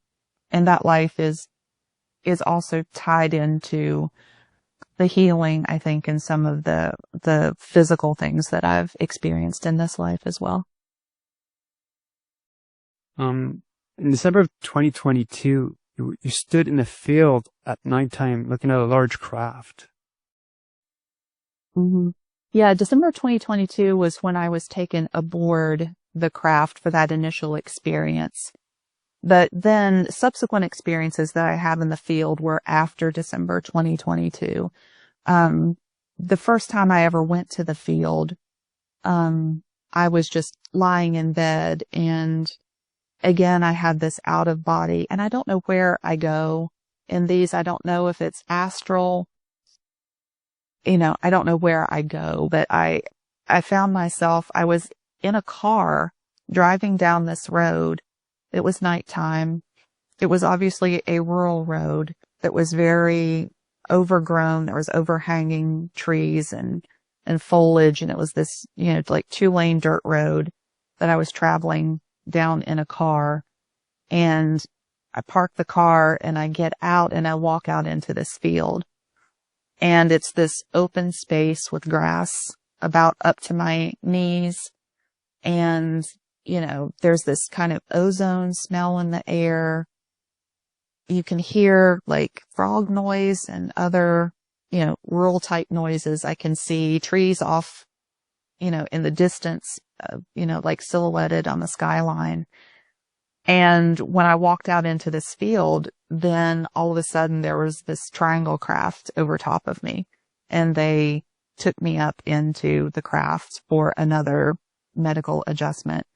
that life is also tied into the healing, I think, and some of the physical things that I've experienced in this life as well. In December of 2022, you stood in a field at nighttime looking at a large craft. Mm-hmm. Yeah, December 2022 was when I was taken aboard the craft for that initial experience. But then subsequent experiences that I have in the field were after December 2022. The first time I ever went to the field, I was just lying in bed, and again, I had this out of body, and I don't know where I go in these. I don't know if it's astral. I don't know where I go, but I found myself, I was in a car driving down this road. It was nighttime. It was obviously a rural road that was very overgrown. There was overhanging trees and foliage. And it was this, like 2-lane dirt road that I was traveling down in a car. And I park the car and I get out and I walk out into this field. And it's this open space with grass about up to my knees. And, there's this kind of ozone smell in the air. You can hear like frog noise and other, rural type noises. I can see trees off, in the distance, like silhouetted on the skyline. And when I walked out into this field, then all of a sudden there was this triangle craft over top of me, and they took me up into the craft for another medical adjustment.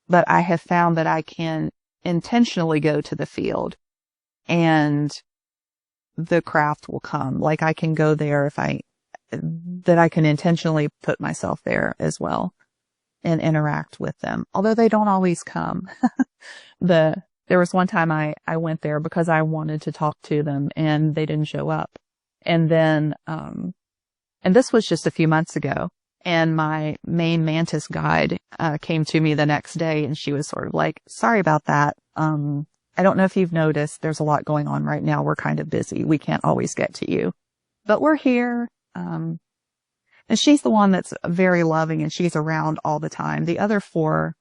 But I have found that I can intentionally go to the field and the craft will come. Like I can go there that I can intentionally put myself there as well and interact with them. Although they don't always come. There was one time I went there because I wanted to talk to them and they didn't show up. And then, and this was just a few months ago, and my main Mantis guide, came to me the next day and she was sort of like, sorry about that. I don't know if you've noticed, there's a lot going on right now. We're kind of busy. We can't always get to you, but we're here. And she's the one that's very loving and she's around all the time. The other 4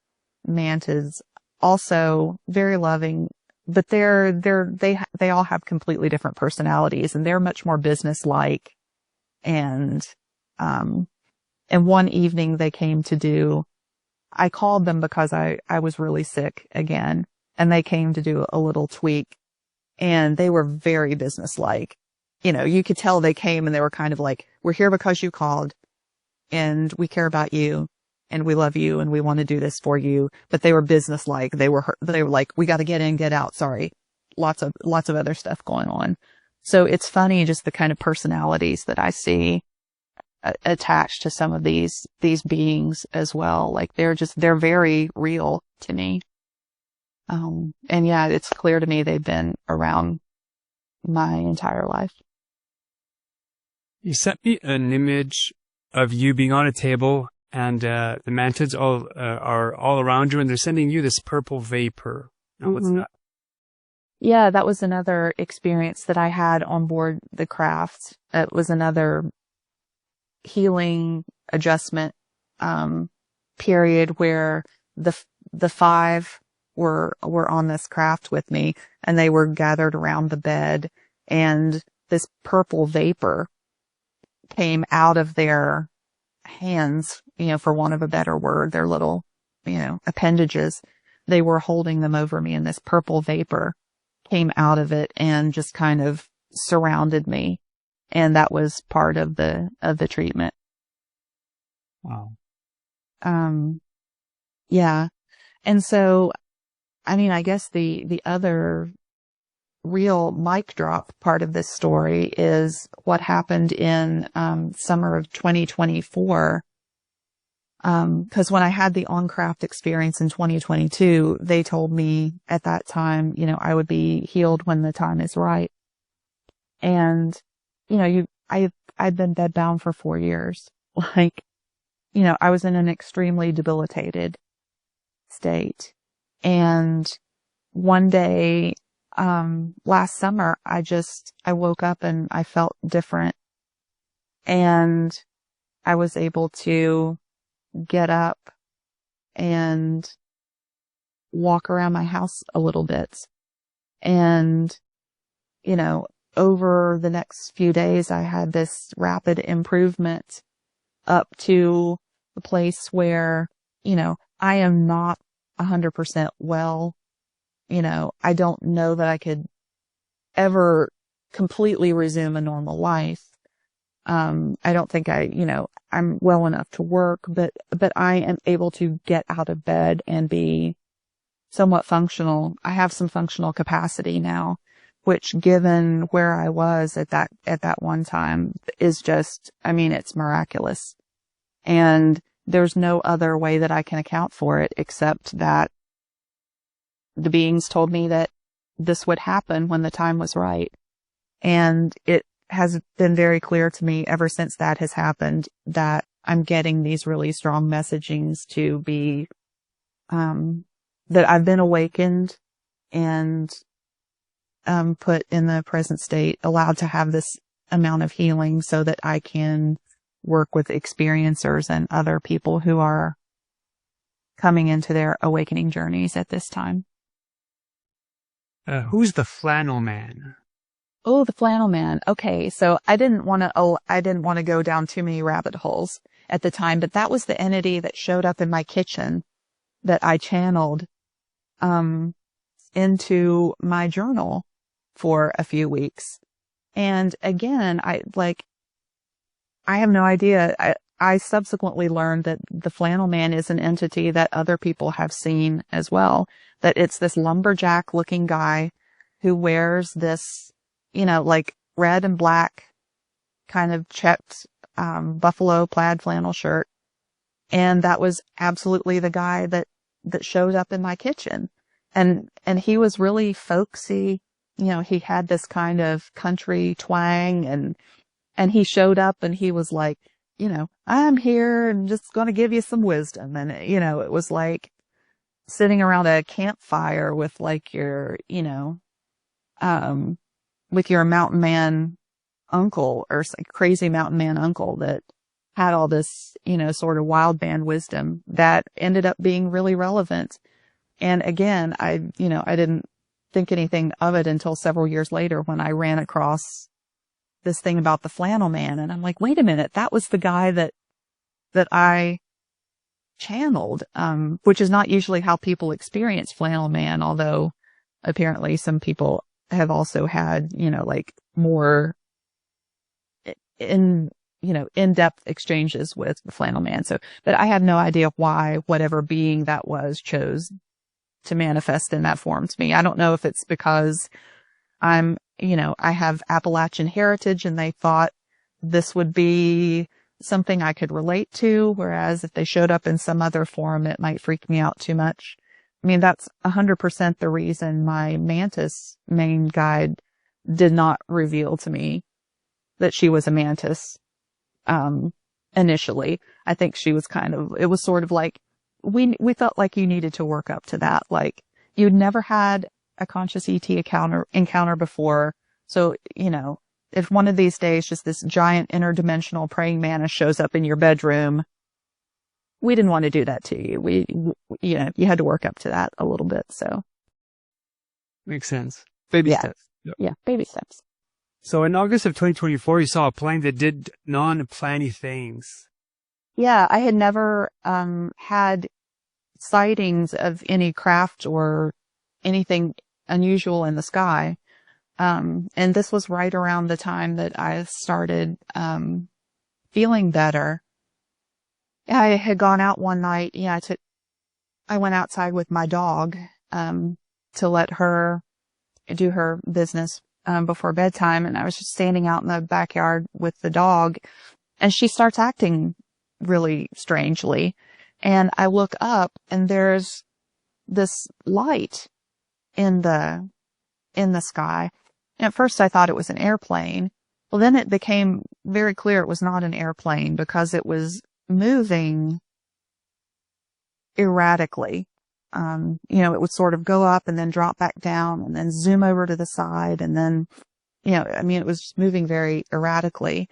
Mantids also very loving, but they all have completely different personalities and they're much more business-like. And one evening they came to I called them because I was really sick again, and they came to do a little tweak, and they were very business-like. You know, you could tell they came and they were kind of like, we're here because you called and we care about you and we love you and we want to do this for you. But they were business-like. They were like, we got to get in, get out. Sorry. Lots of other stuff going on. So it's funny, just the kind of personalities that I see attached to some of these beings as well. Like they're very real to me. And yeah, it's clear to me they've been around my entire life. You sent me an image of you being on a table and the mantids are all around you and they're sending you this purple vapor. Now, what's that? Yeah, that was another experience that I had on board the craft. It was another healing adjustment period where the 5 were on this craft with me, and they were gathered around the bed, and this purple vapor came out of their hands, for want of a better word, their little, appendages. They were holding them over me, and this purple vapor came out of it and just kind of surrounded me. And that was part of the treatment. Wow. Yeah. And so, I guess the other real mic drop part of this story is what happened in, summer of 2024. Cause when I had the on-craft experience in 2022, they told me at that time, I would be healed when the time is right. And, I've been bedbound for 4 years. I was in an extremely debilitated state. And one day, last summer, I woke up and I felt different, and I was able to get up and walk around my house a little bit. And, over the next few days, I had this rapid improvement up to the place where, I am not 100% well. I don't know that I could ever completely resume a normal life. I don't think I'm well enough to work, but I am able to get out of bed and be somewhat functional. I have some functional capacity now, which, given where I was at that one time, is just, it's miraculous. And there's no other way that I can account for it except that the beings told me that this would happen when the time was right. And it has been very clear to me ever since that has happened that I'm getting these really strong messagings to be, that I've been awakened and, put in the present state, allowed to have this amount of healing so that I can work with experiencers and other people who are coming into their awakening journeys at this time. Who's the flannel man? Oh, the flannel man. Okay. So I didn't want to go down too many rabbit holes at the time, but that was the entity that showed up in my kitchen that I channeled, into my journal for a few weeks. And again, I I have no idea. I subsequently learned that the flannel man is an entity that other people have seen as well, that it's this lumberjack looking guy who wears this, like red and black kind of checked, buffalo plaid flannel shirt. And that was absolutely the guy that showed up in my kitchen. And he was really folksy. He had this kind of country twang, and he showed up and he was like, I'm here and just going to give you some wisdom. And, it was like sitting around a campfire with like your, with your mountain man uncle or crazy mountain man uncle that had all this, sort of wild man wisdom that ended up being really relevant. And again, I didn't think anything of it until several years later when I ran across this thing about the flannel man. And I'm like, wait a minute, that was the guy that I channeled, which is not usually how people experience flannel man, although apparently some people have also had, like more in-depth exchanges with the flannel man. So, but I have no idea why whatever being that was chose to manifest in that form to me. I don't know if it's because I have Appalachian heritage and they thought this would be something I could relate to, whereas if they showed up in some other form, it might freak me out too much. I mean, that's 100% the reason my Mantis main guide did not reveal to me that she was a mantis. Initially, I think she was it was sort of like, we felt like you needed to work up to that. Like you'd never had a conscious ET encounter before. So, if one of these days just this giant interdimensional praying mantis shows up in your bedroom, we didn't want to do that to you. You had to work up to that a little bit. So. Makes sense. Baby steps. Yep. Yeah, baby steps. So in August of 2024, you saw a plane that did non-planny things. Yeah, I had never had sightings of any craft or anything unusual in the sky. And this was right around the time that I started feeling better. I had gone out one night. Yeah, I went outside with my dog to let her do her business before bedtime, and I was just standing out in the backyard with the dog, and she starts acting really strangely. And I look up, and there's this light in the sky. And at first I thought it was an airplane. Well, then it became very clear it was not an airplane because it was moving erratically. It would sort of go up and then drop back down and then zoom over to the side. And then, it was just moving very erratically.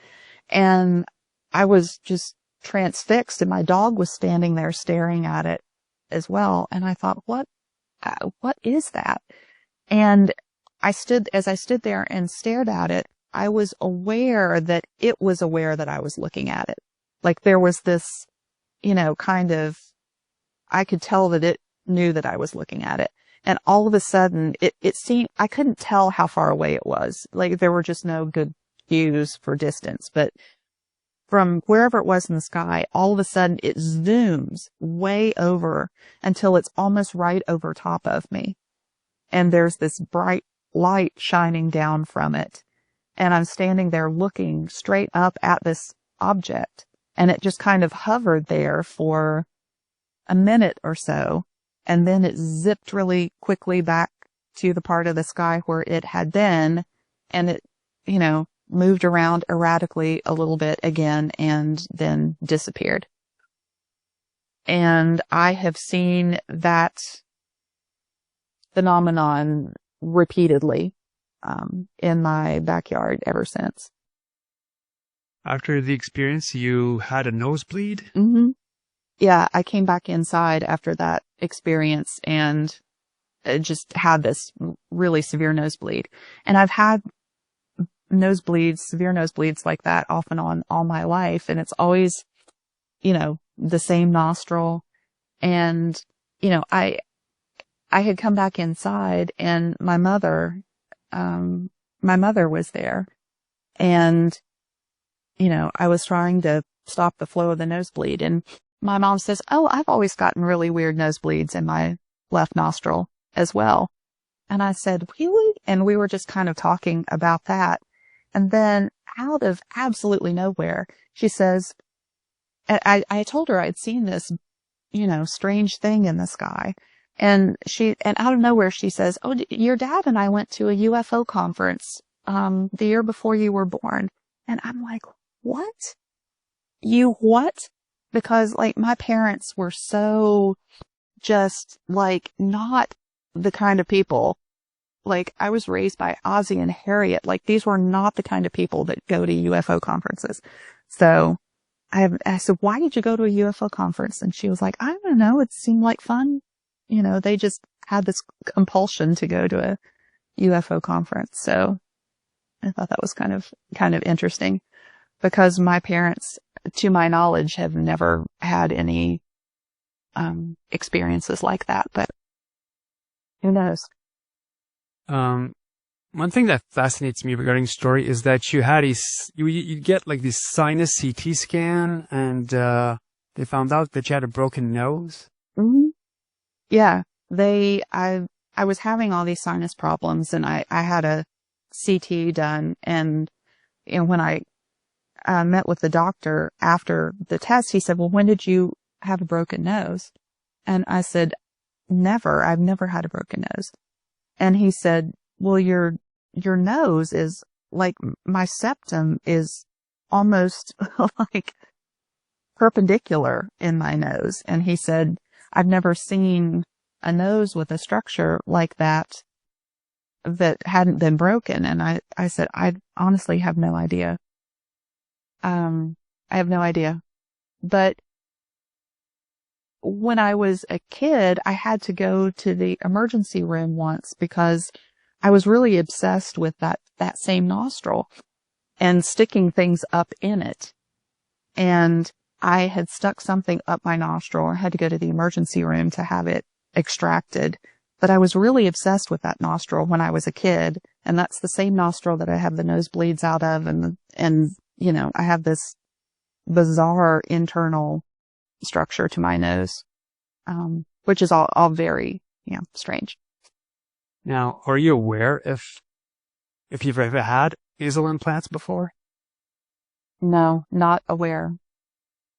And I was just transfixed, and my dog was standing there staring at it as well. And I thought, what is that? And as I stood there and stared at it, I was aware that it was aware that I was looking at it. Like there was this, I could tell that it knew that I was looking at it. And all of a sudden it seemed, I couldn't tell how far away it was. Like there were just no good cues for distance, but from wherever it was in the sky, all of a sudden it zooms way over until it's almost right over top of me. And there's this bright light shining down from it. And I'm standing there looking straight up at this object. And it just kind of hovered there for a minute or so. And then it zipped really quickly back to the part of the sky where it had been. And it, moved around erratically a little bit again and then disappeared. And I have seen that phenomenon repeatedly in my backyard ever since. After the experience, you had a nosebleed? Mm-hmm. Yeah, I came back inside after that experience and just had this really severe nosebleed. And I've had severe nosebleeds like that off and on all my life. And it's always, the same nostril. And, I had come back inside and my mother was there. And I was trying to stop the flow of the nosebleed. And my mom says, "Oh, I've always gotten really weird nosebleeds in my left nostril as well." And I said, "Really?" And we were just kind of talking about that. And then out of absolutely nowhere, she says, I told her I'd seen this, strange thing in the sky. And out of nowhere, she says, "Oh, your dad and I went to a UFO conference, the year before you were born." And I'm like, "What? You what?" Because like my parents were so just like not the kind of people, like I was raised by Ozzie and Harriet. Like these were not the kind of people that go to UFO conferences. So I said, "Why did you go to a UFO conference?" And she was like, "I don't know. It seemed like fun." They just had this compulsion to go to a UFO conference. So I thought that was kind of interesting because my parents, to my knowledge, have never had any, experiences like that, but who knows? One thing that fascinates me regarding the story is that you had you get like this sinus CT scan, and they found out that you had a broken nose. Mm-hmm. Yeah, I was having all these sinus problems, and I had a CT done, and when I met with the doctor after the test, he said, "Well, when did you have a broken nose?" And I said, "Never. I've never had a broken nose." And he said, "Well, your nose is like my septum is almost like perpendicular in my nose." And he said, "I've never seen a nose with a structure like that hadn't been broken." And I said, "I honestly have no idea. I have no idea." But when I was a kid, I had to go to the emergency room once because I was really obsessed with that same nostril and sticking things up in it. And I had stuck something up my nostril and had to go to the emergency room to have it extracted. But I was really obsessed with that nostril when I was a kid. And that's the same nostril that I have the nosebleeds out of. And I have this bizarre internal structure to my nose, which is all very, strange. Now, are you aware if you've ever had nasal implants before? No, not aware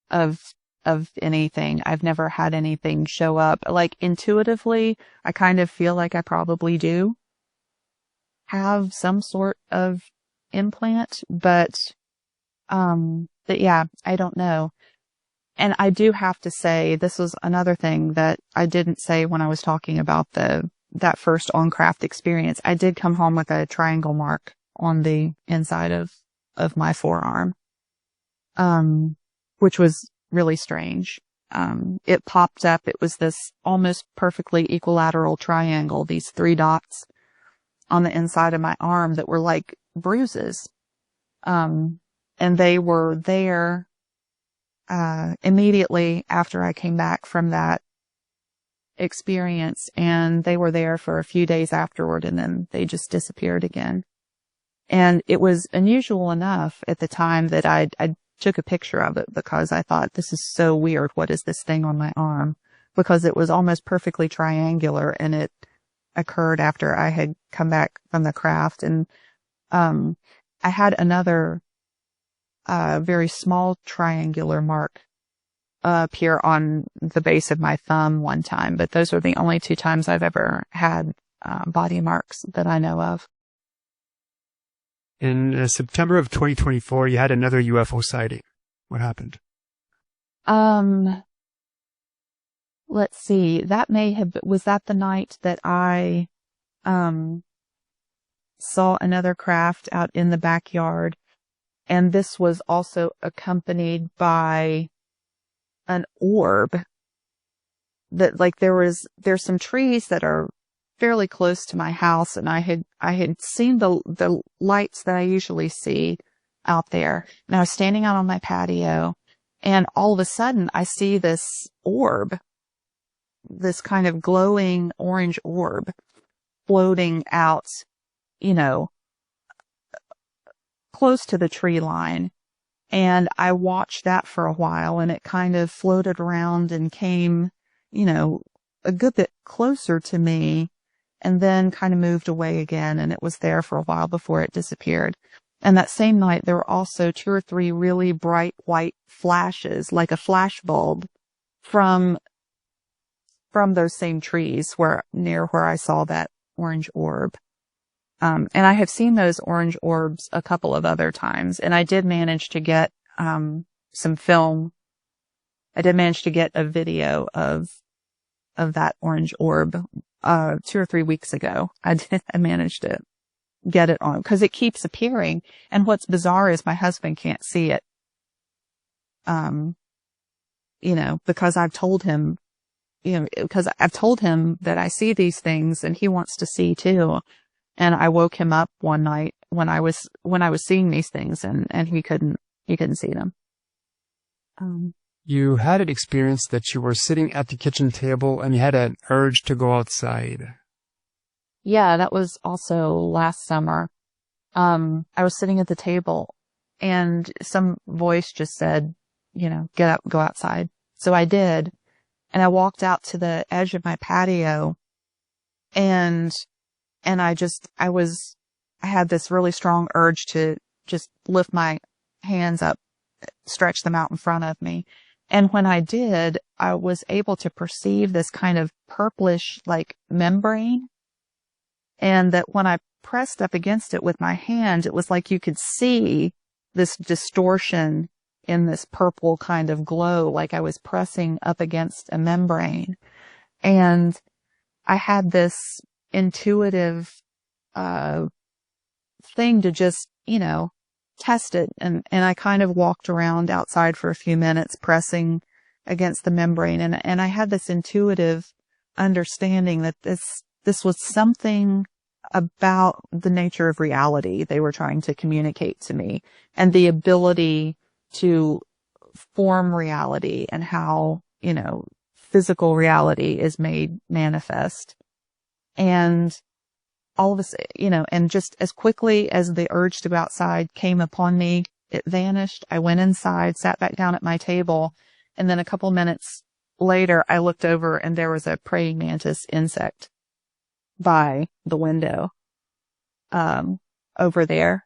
of anything. I've never had anything show up. Like intuitively, I kind of feel like I probably do have some sort of implant, but yeah, I don't know. And I do have to say, this was another thing that I didn't say when I was talking about that first on-craft experience. I did come home with a triangle mark on the inside of my forearm, which was really strange. It popped up. It was this almost perfectly equilateral triangle, these 3 dots on the inside of my arm that were like bruises. And they were there immediately after I came back from that experience, and they were there for a few days afterward, and then they just disappeared again. And it was unusual enough at the time that I took a picture of it because I thought, this is so weird. What is this thing on my arm? Because it was almost perfectly triangular, and it occurred after I had come back from the craft. And I had another very small triangular mark appear on the base of my thumb one time, but those are the only 2 times I've ever had body marks that I know of. In September of 2024, you had another UFO sighting. What happened? Let's see. Was that the night that I saw another craft out in the backyard? And this was also accompanied by an orb that, like, there's some trees that are fairly close to my house, and I had seen the lights that I usually see out there. And I was standing out on my patio, and all of a sudden I see this orb, this kind of glowing orange orb floating out, close to the tree line. And I watched that for a while, and it kind of floated around and came, a good bit closer to me, and then kind of moved away again. And it was there for a while before it disappeared. And that same night, there were also 2 or 3 really bright white flashes, like a flash bulb, from those same trees near where I saw that orange orb. And I have seen those orange orbs a couple of other times, and I did manage to get some film. I did manage to get a video of that orange orb 2 or 3 weeks ago. I managed to get it on because it keeps appearing. And what's bizarre is my husband can't see it. Because I've told him, that I see these things and he wants to see too. And I woke him up one night when I was seeing these things, and he couldn't see them. You had an experience that you were sitting at the kitchen table and you had an urge to go outside. Yeah, that was also last summer. I was sitting at the table and some voice just said, get up, go outside. So I did. And I walked out to the edge of my patio, and I had this really strong urge to just lift my hands up, stretch them out in front of me. And when I did, I was able to perceive this kind of purplish, like, membrane. And that when I pressed up against it with my hand, it was like you could see this distortion in this purple kind of glow, like I was pressing up against a membrane. And I had this intuitive thing to just, test it. And I kind of walked around outside for a few minutes, pressing against the membrane. And I had this intuitive understanding that this was something about the nature of reality they were trying to communicate to me, and the ability to form reality and how, physical reality is made manifest. And all of us, and just as quickly as the urge to go outside came upon me, it vanished. I went inside, sat back down at my table, and then a couple minutes later, I looked over and there was a praying mantis insect by the window, over there.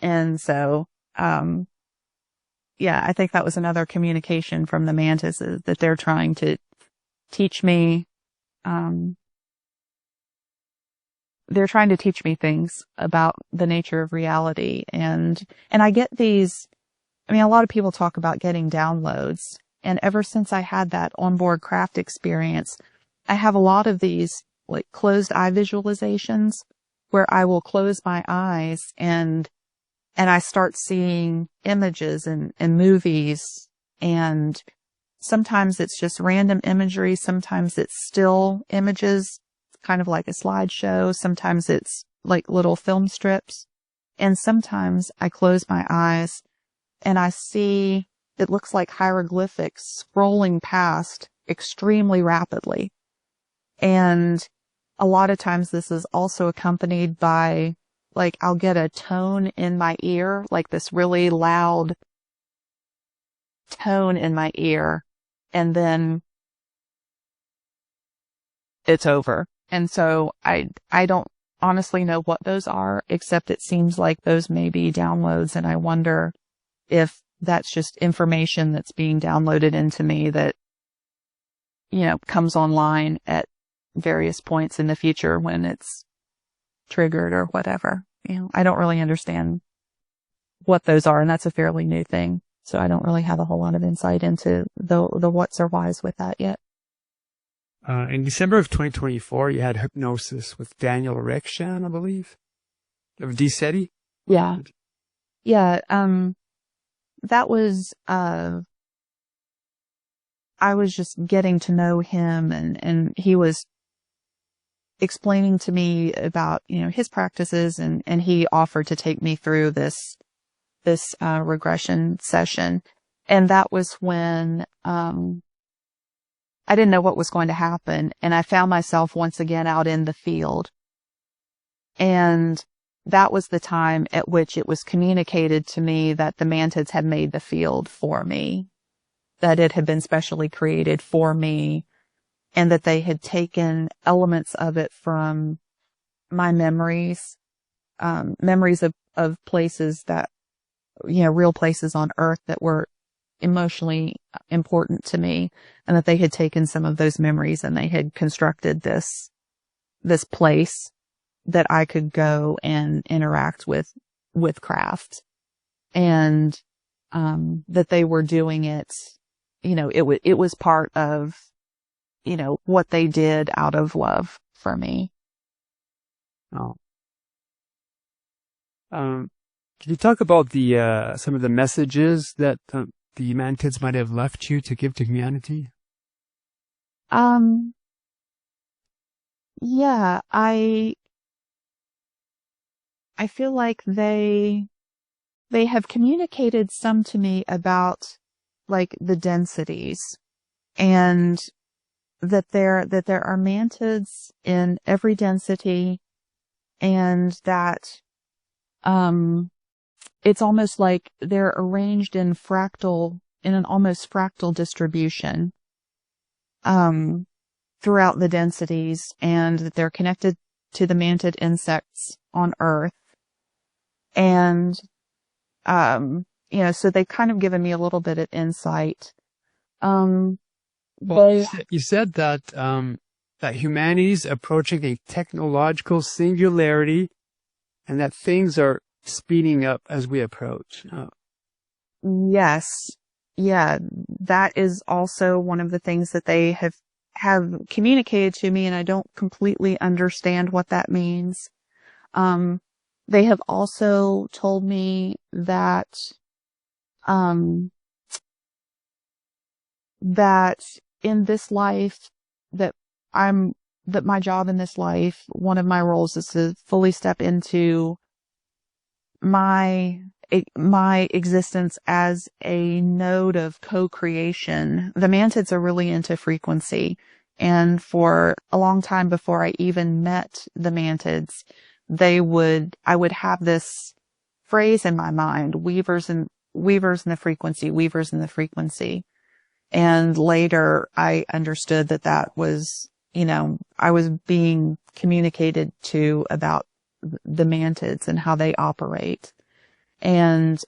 And so, I think that was another communication from the mantises that they're trying to teach me. They're trying to teach me things about the nature of reality. And I get these, a lot of people talk about getting downloads. And ever since I had that onboard craft experience, I have a lot of these like closed eye visualizations where I will close my eyes and I start seeing images and movies, and sometimes it's just random imagery. Sometimes it's still images, kind of like a slideshow. Sometimes it's like little film strips. And sometimes I close my eyes and I see, it looks like hieroglyphics scrolling past extremely rapidly. And a lot of times this is also accompanied by, like, I'll get a tone in my ear, like this really loud tone in my ear, and then it's over. And so I don't honestly know what those are, except it seems like those may be downloads, and I wonder if that's just information that's being downloaded into me that, comes online at various points in the future when it's triggered or whatever. I don't really understand what those are, and that's a fairly new thing. So I don't really have a whole lot of insight into the what's or whys with that yet. In December of 2024, you had hypnosis with Daniel Rekshan, I believe, of DSETI. Yeah. Yeah. That was, I was just getting to know him, and he was explaining to me about, his practices, and he offered to take me through this regression session. And that was when, I didn't know what was going to happen. And I found myself once again out in the field. And that was the time at which it was communicated to me that the Mantids had made the field for me, that it had been specially created for me, and that they had taken elements of it from my memories, memories of places that, real places on Earth that were emotionally important to me, and that they had taken some of those memories and they had constructed this place that I could go and interact with craft, and that they were doing it, it was part of, what they did out of love for me. Oh. Can you talk about the some of the messages that the Mantids might have left you to give to humanity? Yeah, I feel like they have communicated some to me about like the densities, and that there are Mantids in every density, and that it's almost like they're arranged in an almost fractal distribution throughout the densities, and that they're connected to the mantid insects on Earth. And so they've kind of given me a little bit of insight. Well, you said that that humanity's approaching a technological singularity, and that things are speeding up as we approach. Yes. Yeah, that is also one of the things that they have communicated to me, and I don't completely understand what that means. They have also told me that that in this life, that my job in this life, one of my roles is to fully step into my existence as a node of co-creation. The Mantids are really into frequency, and for a long time before I even met the Mantids, I would have this phrase in my mind: weavers in the frequency. And later I understood that was, I was being communicated to about the Mantids and how they operate. And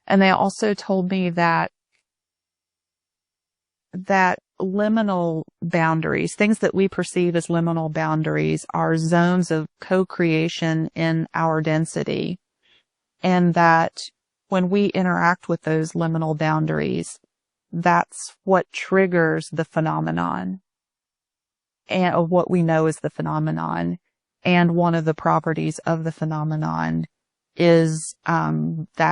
they also told me that liminal boundaries, things that we perceive as liminal boundaries, are zones of co-creation in our density. And that when we interact with those liminal boundaries, that's what triggers the phenomenon, and of what we know as the phenomenon. And one of the properties of the phenomenon is the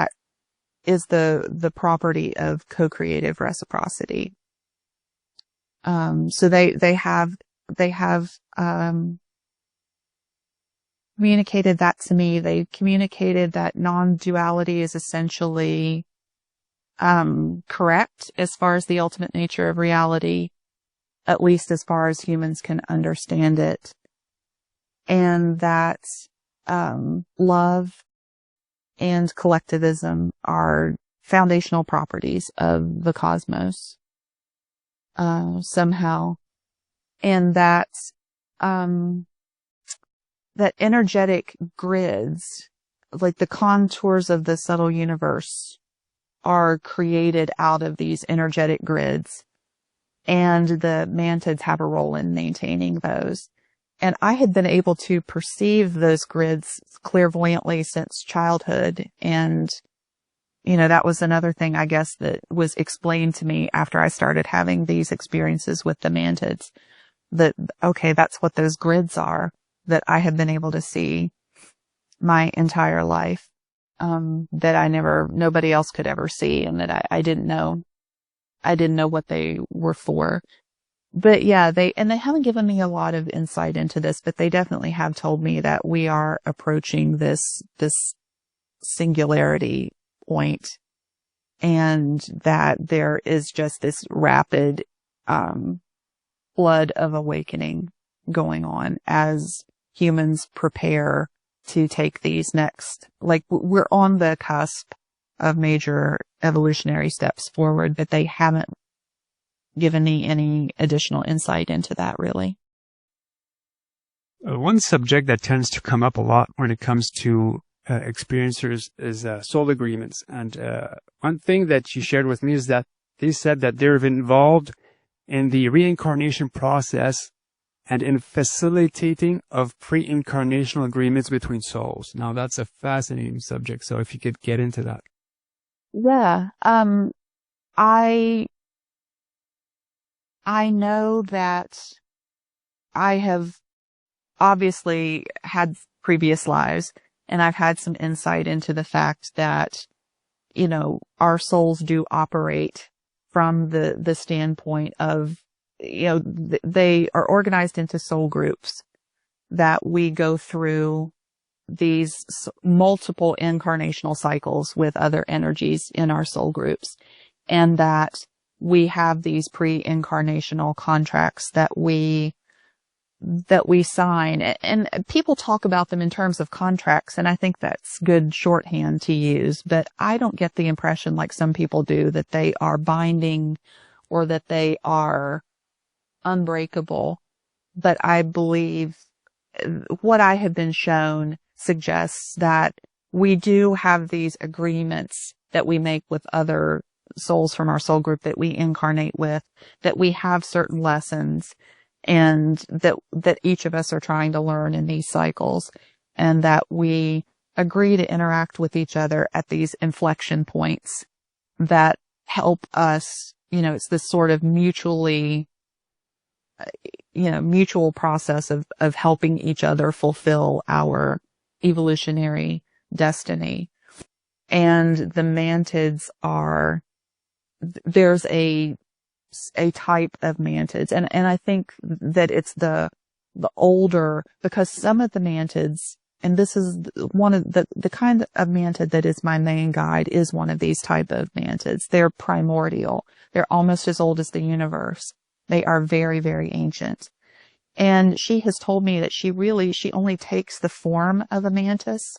property of co-creative reciprocity. So they have communicated that to me. They communicated that non-duality is essentially correct as far as the ultimate nature of reality, at least as far as humans can understand it, and that love and collectivism are foundational properties of the cosmos somehow, and that energetic grids, like the contours of the subtle universe, are created out of these energetic grids, and the Mantids have a role in maintaining those. And I had been able to perceive those grids clairvoyantly since childhood. And, that was another thing, I guess, that was explained to me after I started having these experiences with the Mantids, that, okay, that's what those grids are, that I had been able to see my entire life, that nobody else could ever see, and that I didn't know what they were for. But yeah, they haven't given me a lot of insight into this, but they definitely have told me that we are approaching this singularity point, and that there is just this rapid flood of awakening going on as humans prepare to take these next, like we're on the cusp of major evolutionary steps forward, but they haven't given me any additional insight into that really. One subject that tends to come up a lot when it comes to experiencers is soul agreements. And one thing that she shared with me is that they said that they're involved in the reincarnation process and in facilitating of pre-incarnational agreements between souls. Now, that's a fascinating subject. So if you could get into that. Yeah. I know that I have obviously had previous lives, and I've had some insight into the fact that, you know, our souls do operate from the standpoint of, you know, they are organized into soul groups that we go through these multiple incarnational cycles with other energies in our soul groups, and that we have these pre-incarnational contracts that we sign. And people talk about them in terms of contracts, and I think that's good shorthand to use, but I don't get the impression, like some people do, that they are binding or that they are unbreakable. But I believe what I have been shown suggests that we do have these agreements that we make with other souls from our soul group that we incarnate with, that we have certain lessons, and that each of us are trying to learn in these cycles, and that we agree to interact with each other at these inflection points that help us, you know, it's this sort of mutual process of helping each other fulfill our evolutionary destiny. And the Mantids there's a type of Mantids, and I think that it's the older, because some of the Mantids, and this is one of the kind of Mantid that is my main guide, is one of these type of Mantids. They're primordial. They're almost as old as the universe. They are very, very ancient. And she has told me that she only takes the form of a mantis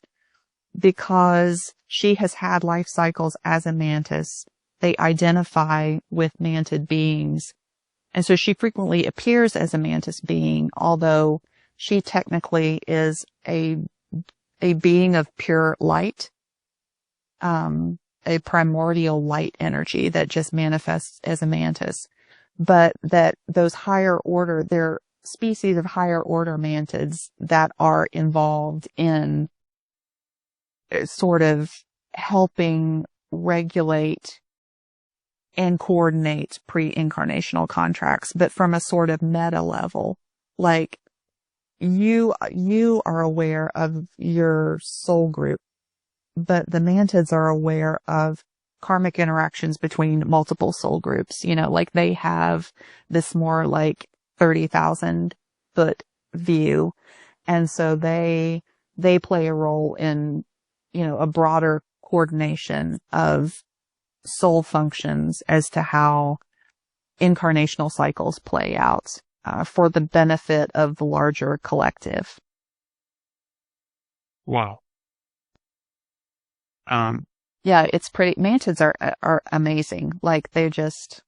because she has had life cycles as a mantis. They identify with mantid beings. And so she frequently appears as a mantis being, although she technically is a being of pure light, a primordial light energy that just manifests as a mantis. But that those higher order, they're species of higher order mantids that are involved in sort of helping regulate and coordinate pre-incarnational contracts, but from a sort of meta level. Like you are aware of your soul group, but the Mantids are aware of karmic interactions between multiple soul groups. You know, like they have this more like 30,000 foot view. And so they play a role in, you know, a broader coordination of soul functions as to how incarnational cycles play out for the benefit of the larger collective. Wow. Yeah, it's pretty. Mantids are amazing. Like they're just,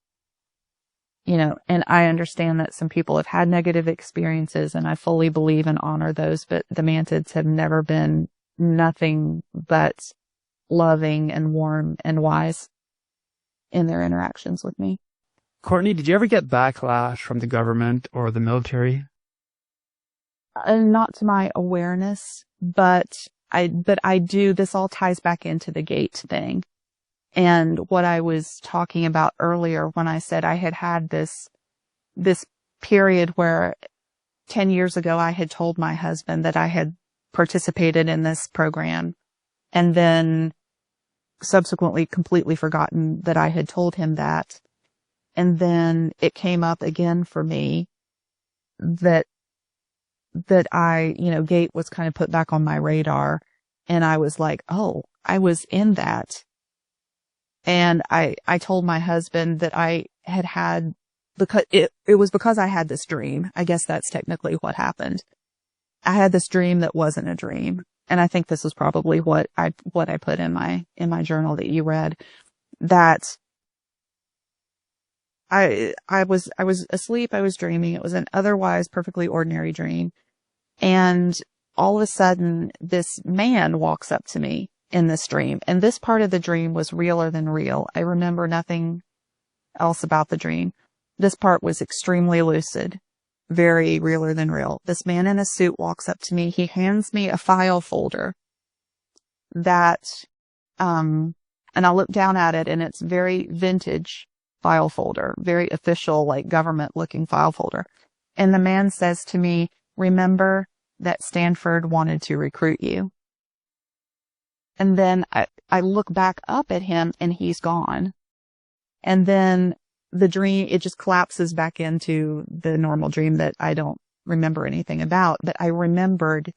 you know, and I understand that some people have had negative experiences, and I fully believe and honor those, but the Mantids have never been nothing but loving and warm and wise in their interactions with me. Courtney, did you ever get backlash from the government or the military? Not to my awareness, but I do, this all ties back into the gate thing. And what I was talking about earlier when I said I had this period where 10 years ago I had told my husband that I had participated in this program, and then subsequently completely forgotten that I had told him that. And then it came up again for me that I, you know, gate was kind of put back on my radar, and I was like, oh, I was in that. And I told my husband that I had because it was because I had this dream. I guess that's technically what happened. I had this dream that wasn't a dream. and I think this was probably what I put in my journal that you read, that I was asleep, I was dreaming. It was an otherwise perfectly ordinary dream. And all of a sudden, this man walks up to me in this dream. And this part of the dream was realer than real. I remember nothing else about the dream. This part was extremely lucid, very realer than real. This man in a suit walks up to me. He hands me a file folder that, and I look down at it, and it's very vintage file folder, very official, like government looking file folder. And the man says to me, remember that Stanford wanted to recruit you. And then I look back up at him, and he's gone. And then the dream, it just collapses back into the normal dream that I don't remember anything about. But I remembered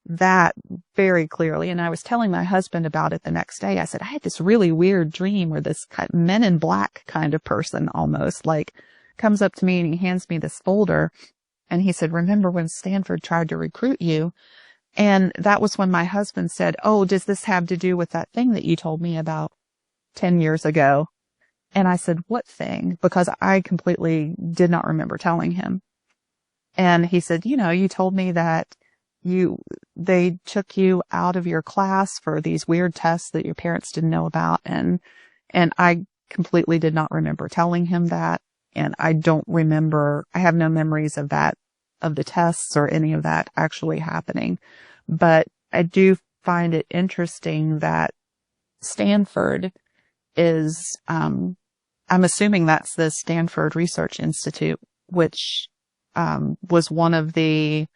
that very clearly. And I was telling my husband about it the next day. I said, I had this really weird dream where this Men in Black kind of person almost like comes up to me, and he hands me this folder. And he said, remember when Stanford tried to recruit you? And that was when my husband said, oh, does this have to do with that thing that you told me about 10 years ago? And I said, what thing? Because I completely did not remember telling him. And he said, you told me that they took you out of your class for these weird tests that your parents didn't know about. And I completely did not remember telling him that. And I have no memories of that, of the tests or any of that actually happening. But I do find it interesting that Stanford is, I'm assuming that's the Stanford Research Institute, which was one of the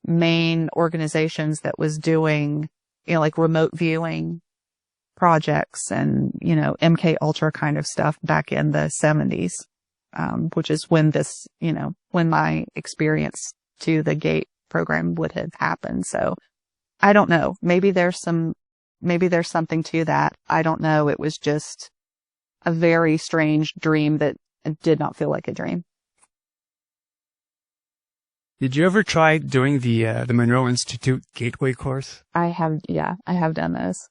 main organizations that was doing, like remote viewing projects and, MK Ultra kind of stuff back in the 70s, which is when this, when my experience to the GATE program would have happened. So I don't know. Maybe there's something to that. I don't know. It was just a very strange dream that did not feel like a dream. Did you ever try doing the Monroe Institute Gateway course? I have done those.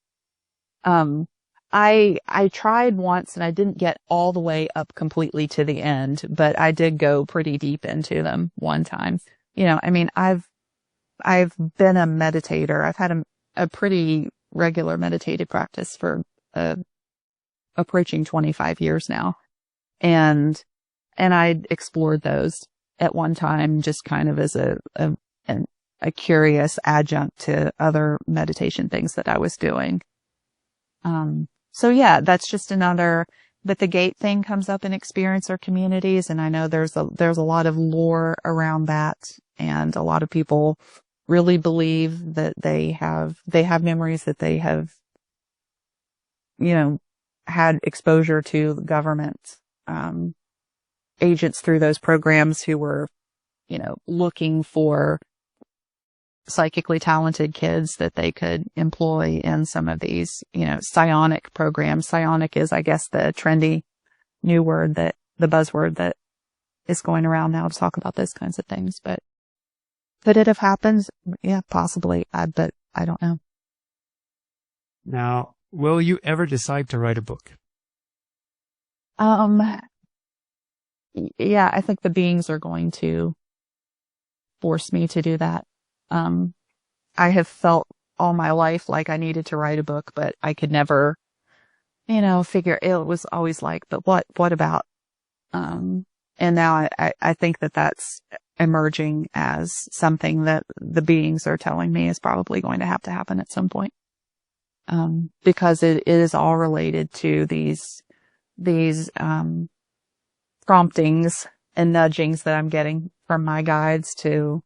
I tried once, and I didn't get all the way up completely to the end, but I did go pretty deep into them one time. I've been a meditator. I've had a pretty regular meditative practice for approaching 25 years now. And I explored those at one time, just kind of as a curious adjunct to other meditation things that I was doing. So yeah, that's just another, but the gate thing comes up in experiencer communities. And I know there's a lot of lore around that. And a lot of people really believe that they have memories that they have, had exposure to government, agents through those programs who were, looking for psychically talented kids that they could employ in some of these, psionic programs. Psionic is, I guess, the trendy new word, the buzzword that is going around now to talk about those kinds of things. But could it have happened? Yeah, possibly. But I don't know. Now, will you ever decide to write a book? Yeah, I think the beings are going to force me to do that. I have felt all my life like I needed to write a book, but I could never, figure it was always like, but what about, and now I think that that's emerging as something that the beings are telling me is probably going to happen at some point. Because it is all related to these promptings and nudgings that I'm getting from my guides to,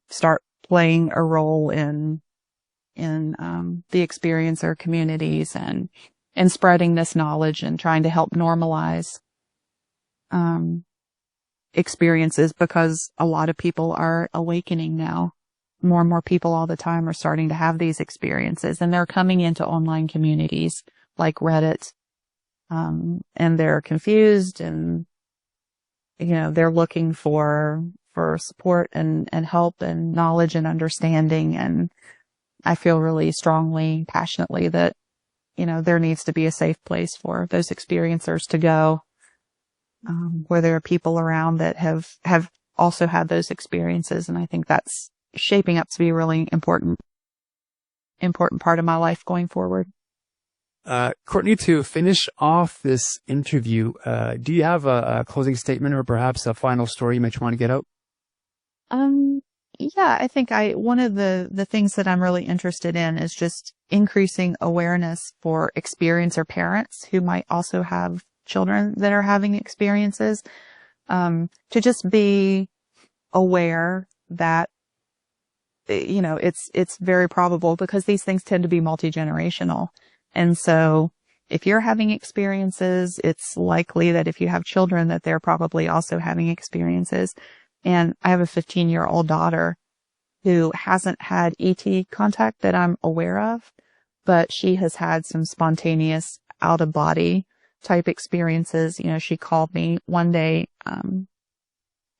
start playing a role in the experiencer communities and spreading this knowledge and trying to help normalize experiences, because a lot of people are awakening now. More and more people all the time are starting to have these experiences, and they're coming into online communities like Reddit, and they're confused, and they're looking for for support and help and knowledge and understanding. And I feel really strongly, passionately that, there needs to be a safe place for those experiencers to go, where there are people around that have also had those experiences. And I think that's shaping up to be a really important part of my life going forward. Courtney, to finish off this interview, do you have a closing statement or perhaps a final story you might want to get out? Yeah, I think one of the things that I'm really interested in is just increasing awareness for experiencer parents who might also have children that are having experiences, to just be aware that, it's very probable, because these things tend to be multi-generational. And so if you're having experiences, it's likely that if you have children that they're probably also having experiences. And I have a 15-year-old daughter who hasn't had ET contact that I'm aware of, but she has had some spontaneous out-of-body type experiences. She called me one day,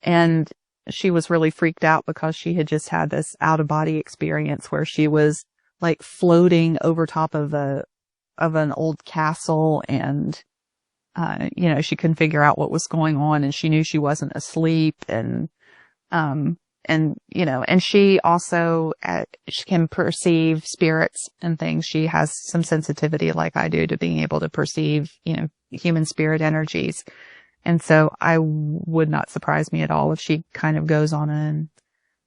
and she was really freaked out because she had just had this out-of-body experience where she was like floating over top of an old castle, and she couldn't figure out what was going on, and she knew she wasn't asleep, and she also she can perceive spirits and things. She has some sensitivity like I do to being able to perceive, human spirit energies. And so I would not surprise me at all if she kind of goes on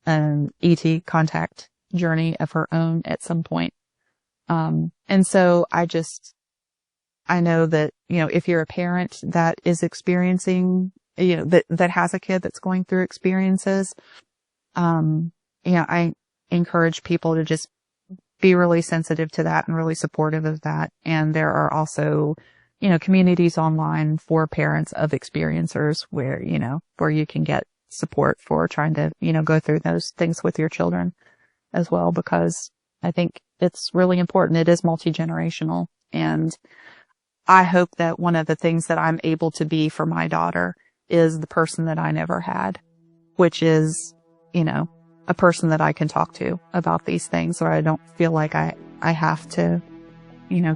an ET contact journey of her own at some point. And so I know that, if you're a parent that is experiencing, that has a kid that's going through experiences, I encourage people to just be really sensitive to that and really supportive of that. And there are also, communities online for parents of experiencers where you can get support for trying to, go through those things with your children as well, because I think it's really important. It is multi-generational. And I hope that one of the things that I'm able to be for my daughter is the person that I never had, which is, a person that I can talk to about these things, where I don't feel like I have to,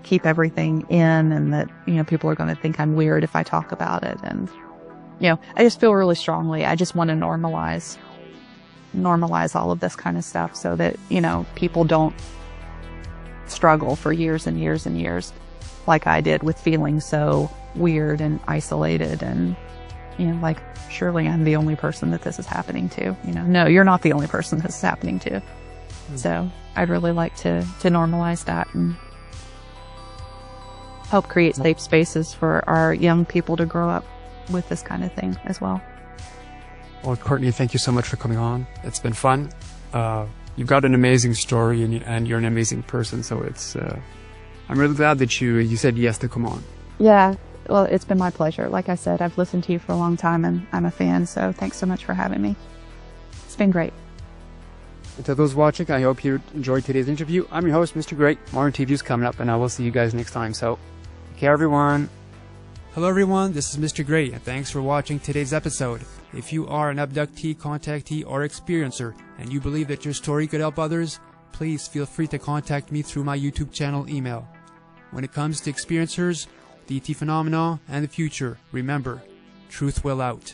keep everything in, and that, people are going to think I'm weird if I talk about it. And, I just feel really strongly. I just want to normalize all of this kind of stuff so that, people don't struggle for years and years and years like I did with feeling so weird and isolated, and, like, surely I'm the only person that this is happening to. No, you're not the only person this is happening to. So I'd really like to normalize that and help create safe spaces for our young people to grow up with this kind of thing as well. Well, Courtney, thank you so much for coming on. It's been fun. You've got an amazing story, and you're an amazing person. So I'm really glad that you said yes to come on. Yeah. Well, it's been my pleasure. Like I said, I've listened to you for a long time, and I'm a fan. So thanks so much for having me. It's been great. And to those watching, I hope you enjoyed today's interview. I'm your host, Mr. Great. More interviews coming up, and I will see you guys next time. So, take care, everyone. Hello, everyone. This is Mr. Great, and thanks for watching today's episode. If you are an abductee, contactee, or experiencer, and you believe that your story could help others, please feel free to contact me through my YouTube channel email. When it comes to experiencers, the ET phenomena, and the future, remember, truth will out.